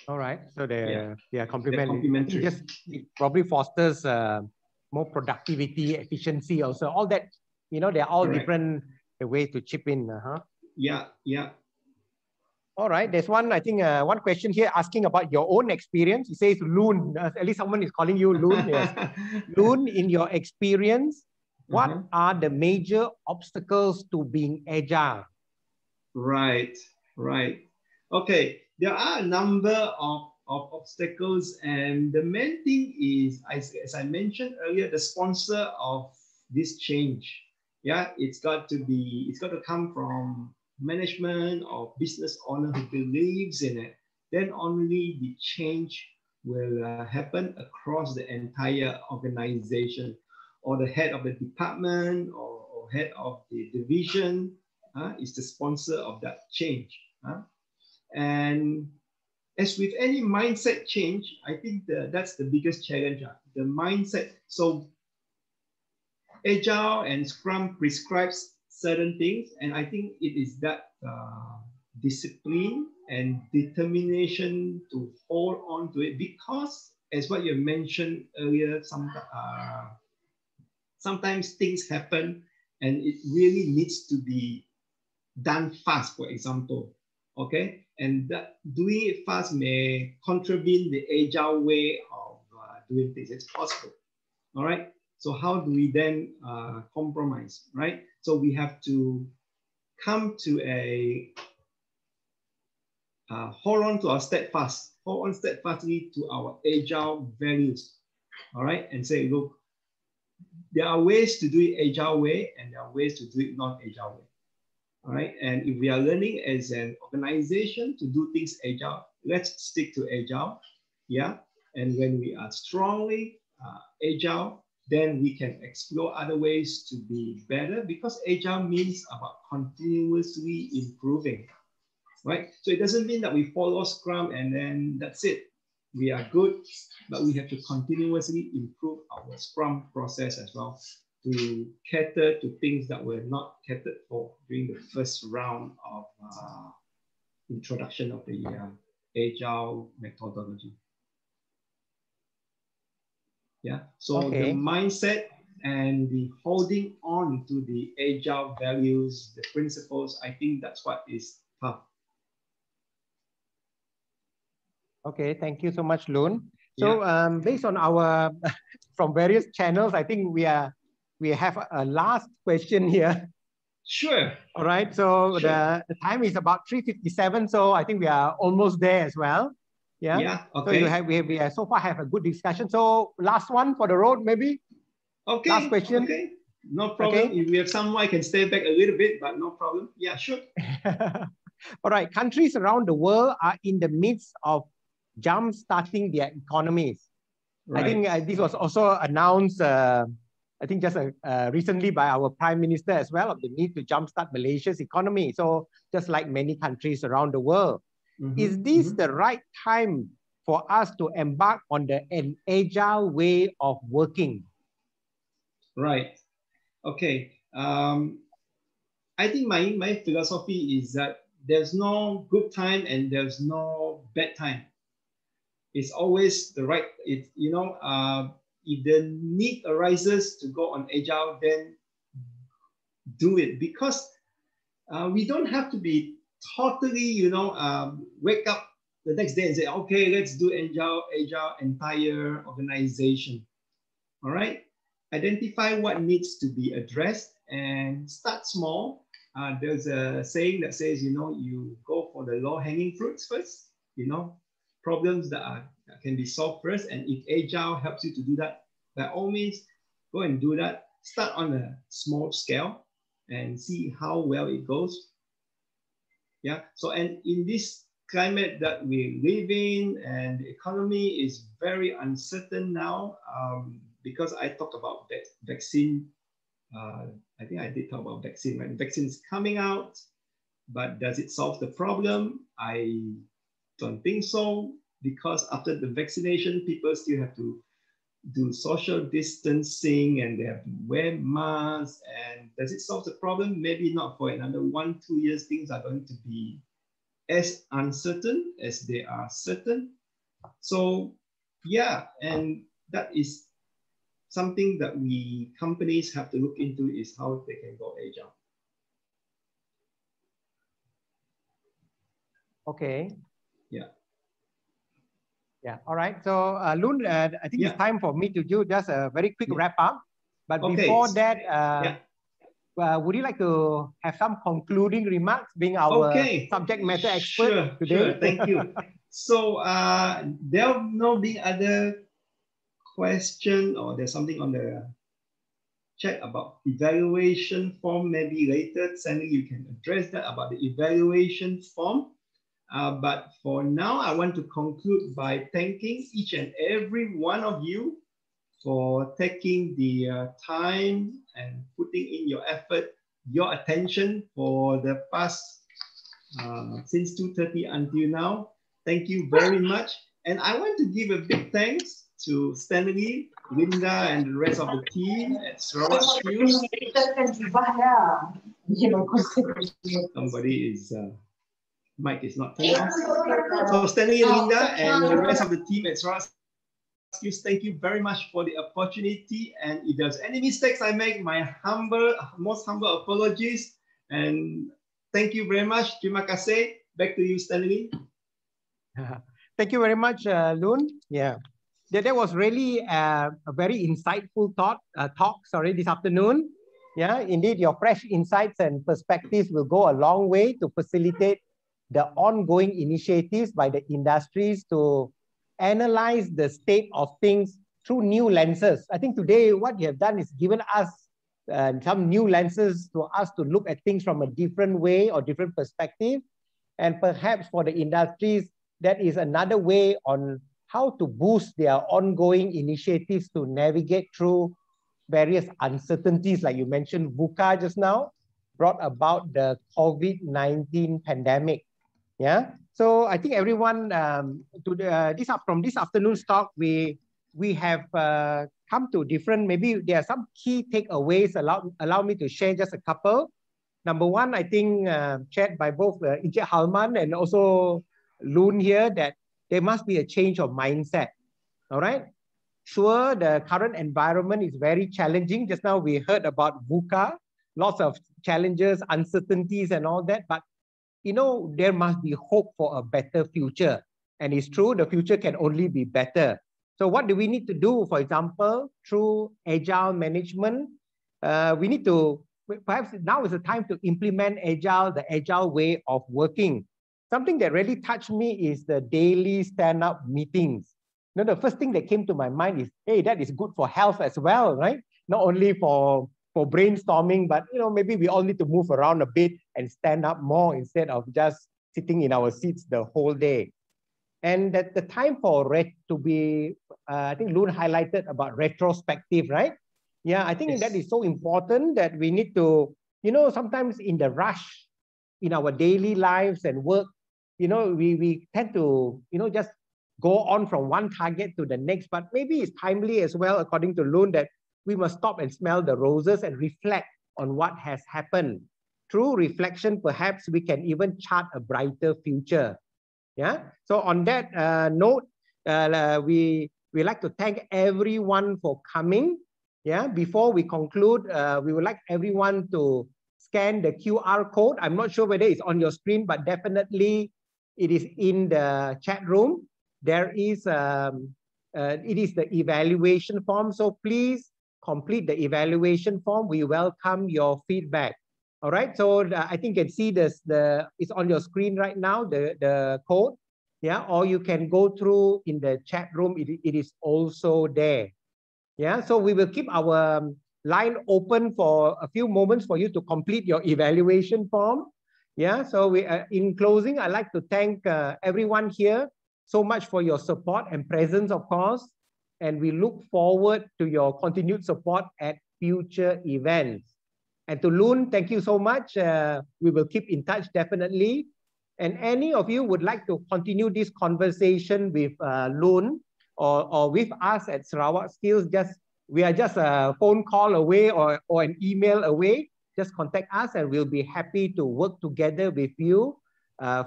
All right. So they are They're complementary. I think complementary. just it probably fosters more productivity, efficiency also. All that, they're all Correct. different way to chip in. Yeah, yeah. All right. There's one, I think, one question here asking about your own experience. It says Loon. At least someone is calling you Loon. Yes. Loon, in your experience, what are the major obstacles to being agile? Right, right. Okay, there are a number of obstacles, and the main thing is, as I mentioned earlier, the sponsor of this change. Yeah, it's got to come from management or business owner who believes in it. Then only the change will happen across the entire organization, or the head of the department or head of the division is the sponsor of that change. And as with any mindset change, I think that's the biggest challenge, the mindset. So Agile and Scrum prescribes certain things, and I think it is that discipline and determination to hold on to it, because as what you mentioned earlier, sometimes things happen and it really needs to be done fast, for example. Okay, and that doing it fast may contravene the agile way of doing things. It's possible. All right. So how do we then compromise, right? So we have to come to a hold on to our hold on steadfastly to our agile values. All right, and say, look, there are ways to do it agile way, and there are ways to do it non-agile way. All right, and if we are learning as an organization to do things agile, let's stick to agile. Yeah, and when we are strongly agile, then we can explore other ways to be better, because agile means about continuously improving, right? So it doesn't mean that we follow Scrum and then that's it. We are good, but we have to continuously improve our Scrum process as well to cater to things that were not catered for during the first round of introduction of the Agile methodology. Yeah, so the mindset and the holding on to the Agile values, the principles, I think that's what is tough. Okay, thank you so much, Loon. So based on our, from various channels, I think we have a last question here. Sure. All right, so the time is about 3:57, so I think we are almost there as well. Yeah. Okay. So we so far have a good discussion. So last one for the road, maybe. Okay. Last question. Okay. No problem. Okay. If we have someone, I can stay back a little bit, but no problem. Yeah, sure. All right. Countries around the world are in the midst of jump-starting their economies. Right. I think this was also announced, I think just recently by our Prime Minister as well, of the need to jumpstart Malaysia's economy. So just like many countries around the world. Is this the right time for us to embark on an agile way of working? Right. Okay. I think my philosophy is that there's no good time and there's no bad time. It's always the right. If the need arises to go on agile, then do it, because we don't have to be totally, wake up the next day and say, okay, let's do agile entire organization. All right. Identify what needs to be addressed and start small. There's a saying that says, you go for the low-hanging fruits first, problems that can be solved first. And if agile helps you to do that, by all means, go and do that. Start on a small scale and see how well it goes. Yeah. So, and in this climate that we live in, and the economy is very uncertain now, because I talked about vaccine. I think I did talk about vaccine, right? Vaccine is coming out, but does it solve the problem? I don't think so, because after the vaccination, people still have to do social distancing and they have to wear masks. And does it solve the problem? Maybe not. For another 1-2 years, things are going to be as uncertain as they are certain. So yeah, and that is something that companies have to look into, is how they can go agile. Okay. Yeah. Yeah. All right. So Loon, I think it's time for me to do just a very quick wrap up. But before that, would you like to have some concluding remarks, being our subject matter expert today? Sure. Thank you. So there will no be other question, or there's something on the chat about evaluation form. Maybe later, Stanley, you can address that about the evaluation form. But for now, I want to conclude by thanking each and every one of you for taking the time and putting in your effort, your attention for the past, since 2:30 until now. Thank you very much. And I want to give a big thanks to Stanley, Linda, and the rest of the team at Sarawak Skills. Somebody is, mic is not turned on. So Stanley and Linda and the rest of the team at Sarawak Skills, thank you very much for the opportunity. And if there's any mistakes I make, my most humble apologies. And thank you very much. Terima kasih. Back to you, Stanley. Thank you very much, Loon. Yeah, that was really a very insightful talk this afternoon. Yeah, indeed, your fresh insights and perspectives will go a long way to facilitate the ongoing initiatives by the industries to analyze the state of things through new lenses. I think today what you have done is given us some new lenses to us to look at things from a different way or different perspective. And perhaps for the industries, that is another way on how to boost their ongoing initiatives to navigate through various uncertainties, like you mentioned, VUCA just now, brought about the COVID-19 pandemic. Yeah, so I think everyone from this afternoon's talk, we have come to different, maybe there are some key takeaways. Allow me to share just a couple. Number one, I think shared by both Encik Halman and also Loon here, that there must be a change of mindset. All right. Sure, the current environment is very challenging. Just now we heard about VUCA, lots of challenges, uncertainties and all that. But, you know, there must be hope for a better future. And it's true, the future can only be better. So what do we need to do? For example, through agile management, we need to, perhaps now is the time to implement agile, the agile way of working. Something that really touched me is the daily stand-up meetings. You know, the first thing that came to my mind is, hey, that is good for health as well, right? Not only for brainstorming, but, you know, maybe we all need to move around a bit and stand up more instead of just sitting in our seats the whole day. And that the time for to be, I think Loon highlighted about retrospective, right? Yeah, I think that is so important that we need to, you know, sometimes in the rush in our daily lives and work, you know, we tend to, you know, just go on from one target to the next, but maybe it's timely as well, according to Loon, that we must stop and smell the roses and reflect on what has happened. Through reflection, perhaps we can even chart a brighter future. Yeah. So on that note, we like to thank everyone for coming. Yeah. Before we conclude, we would like everyone to scan the QR code. I'm not sure whether it's on your screen, but definitely it is in the chat room. There is it is the evaluation form. So please complete the evaluation form. We welcome your feedback. All right. So I think you can see this. It's on your screen right now. The code. Yeah. Or you can go through in the chat room. It is also there. Yeah. So we will keep our line open for a few moments for you to complete your evaluation form. Yeah. So we in closing, I'd like to thank everyone here so much for your support and presence, of course. And we look forward to your continued support at future events. And to Loon, thank you so much. We will keep in touch definitely. And any of you would like to continue this conversation with Loon or with us at Sarawak Skills, we are just a phone call away or an email away. Just contact us and we'll be happy to work together with you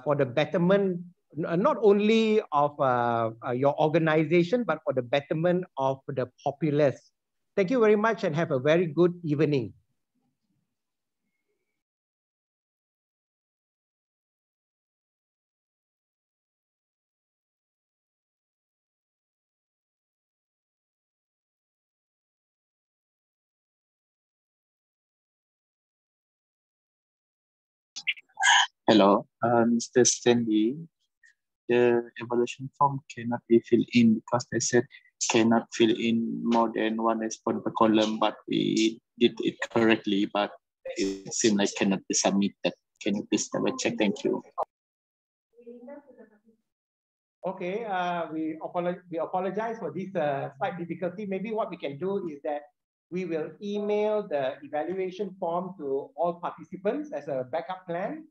for the betterment, not only of your organization, but for the betterment of the populace. Thank you very much and have a very good evening. Hello, Mr. Stanley. The evaluation form cannot be filled in because they said cannot fill in more than one response per column, but we did it correctly, but it seemed like cannot be submitted. Can you please double check? Thank you. Okay, we apologize for this slight difficulty. Maybe what we can do is that we will email the evaluation form to all participants as a backup plan.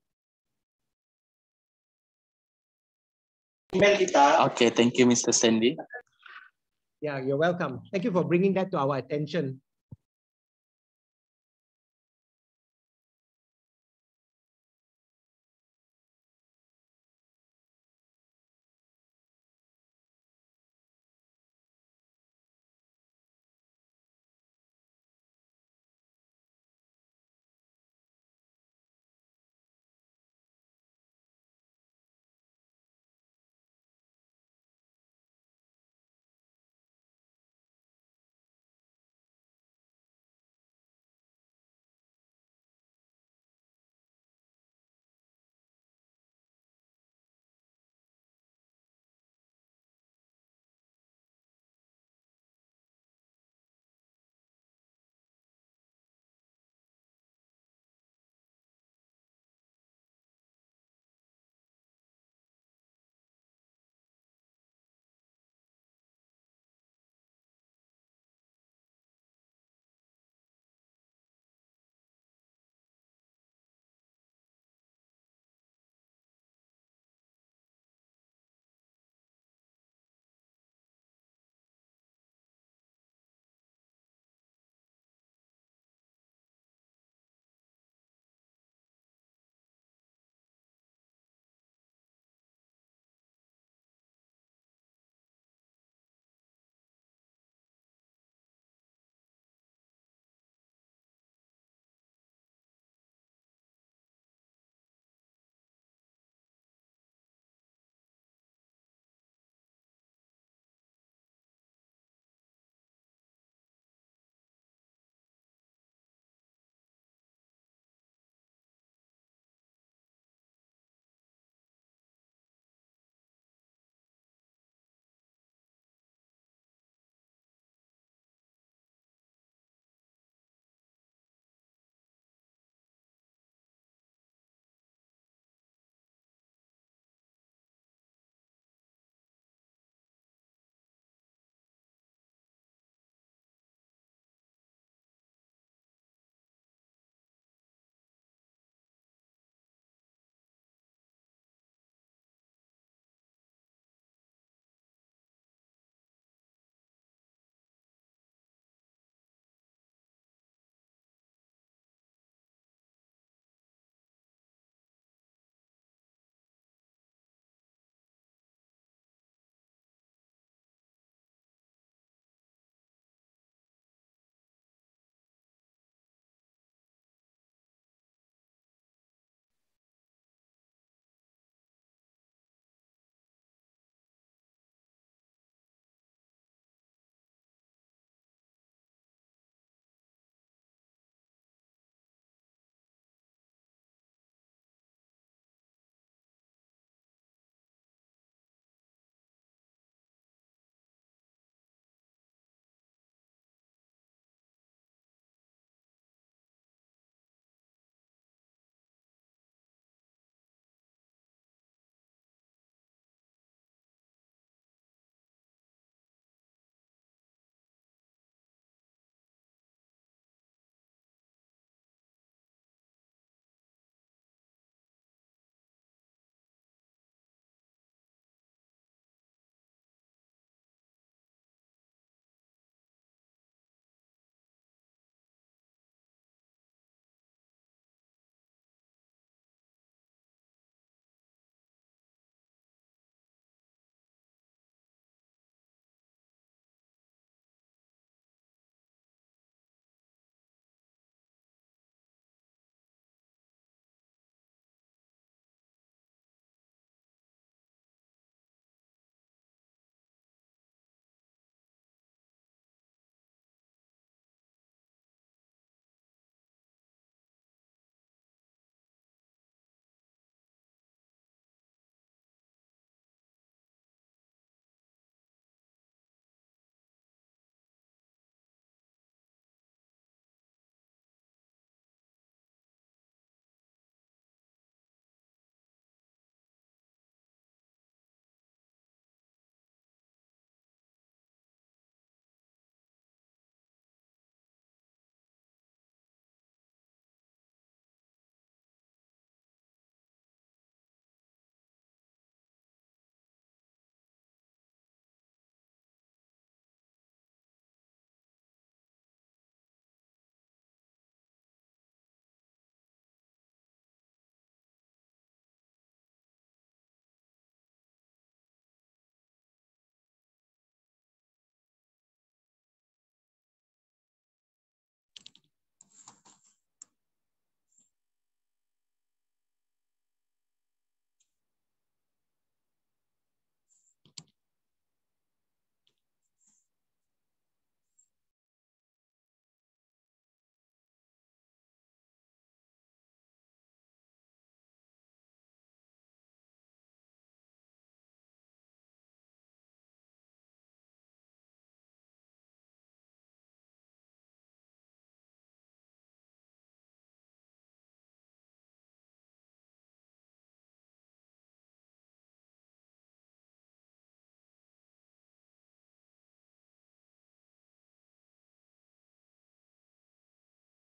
Okay, thank you, Mr. Stanley. Yeah, you're welcome. Thank you for bringing that to our attention.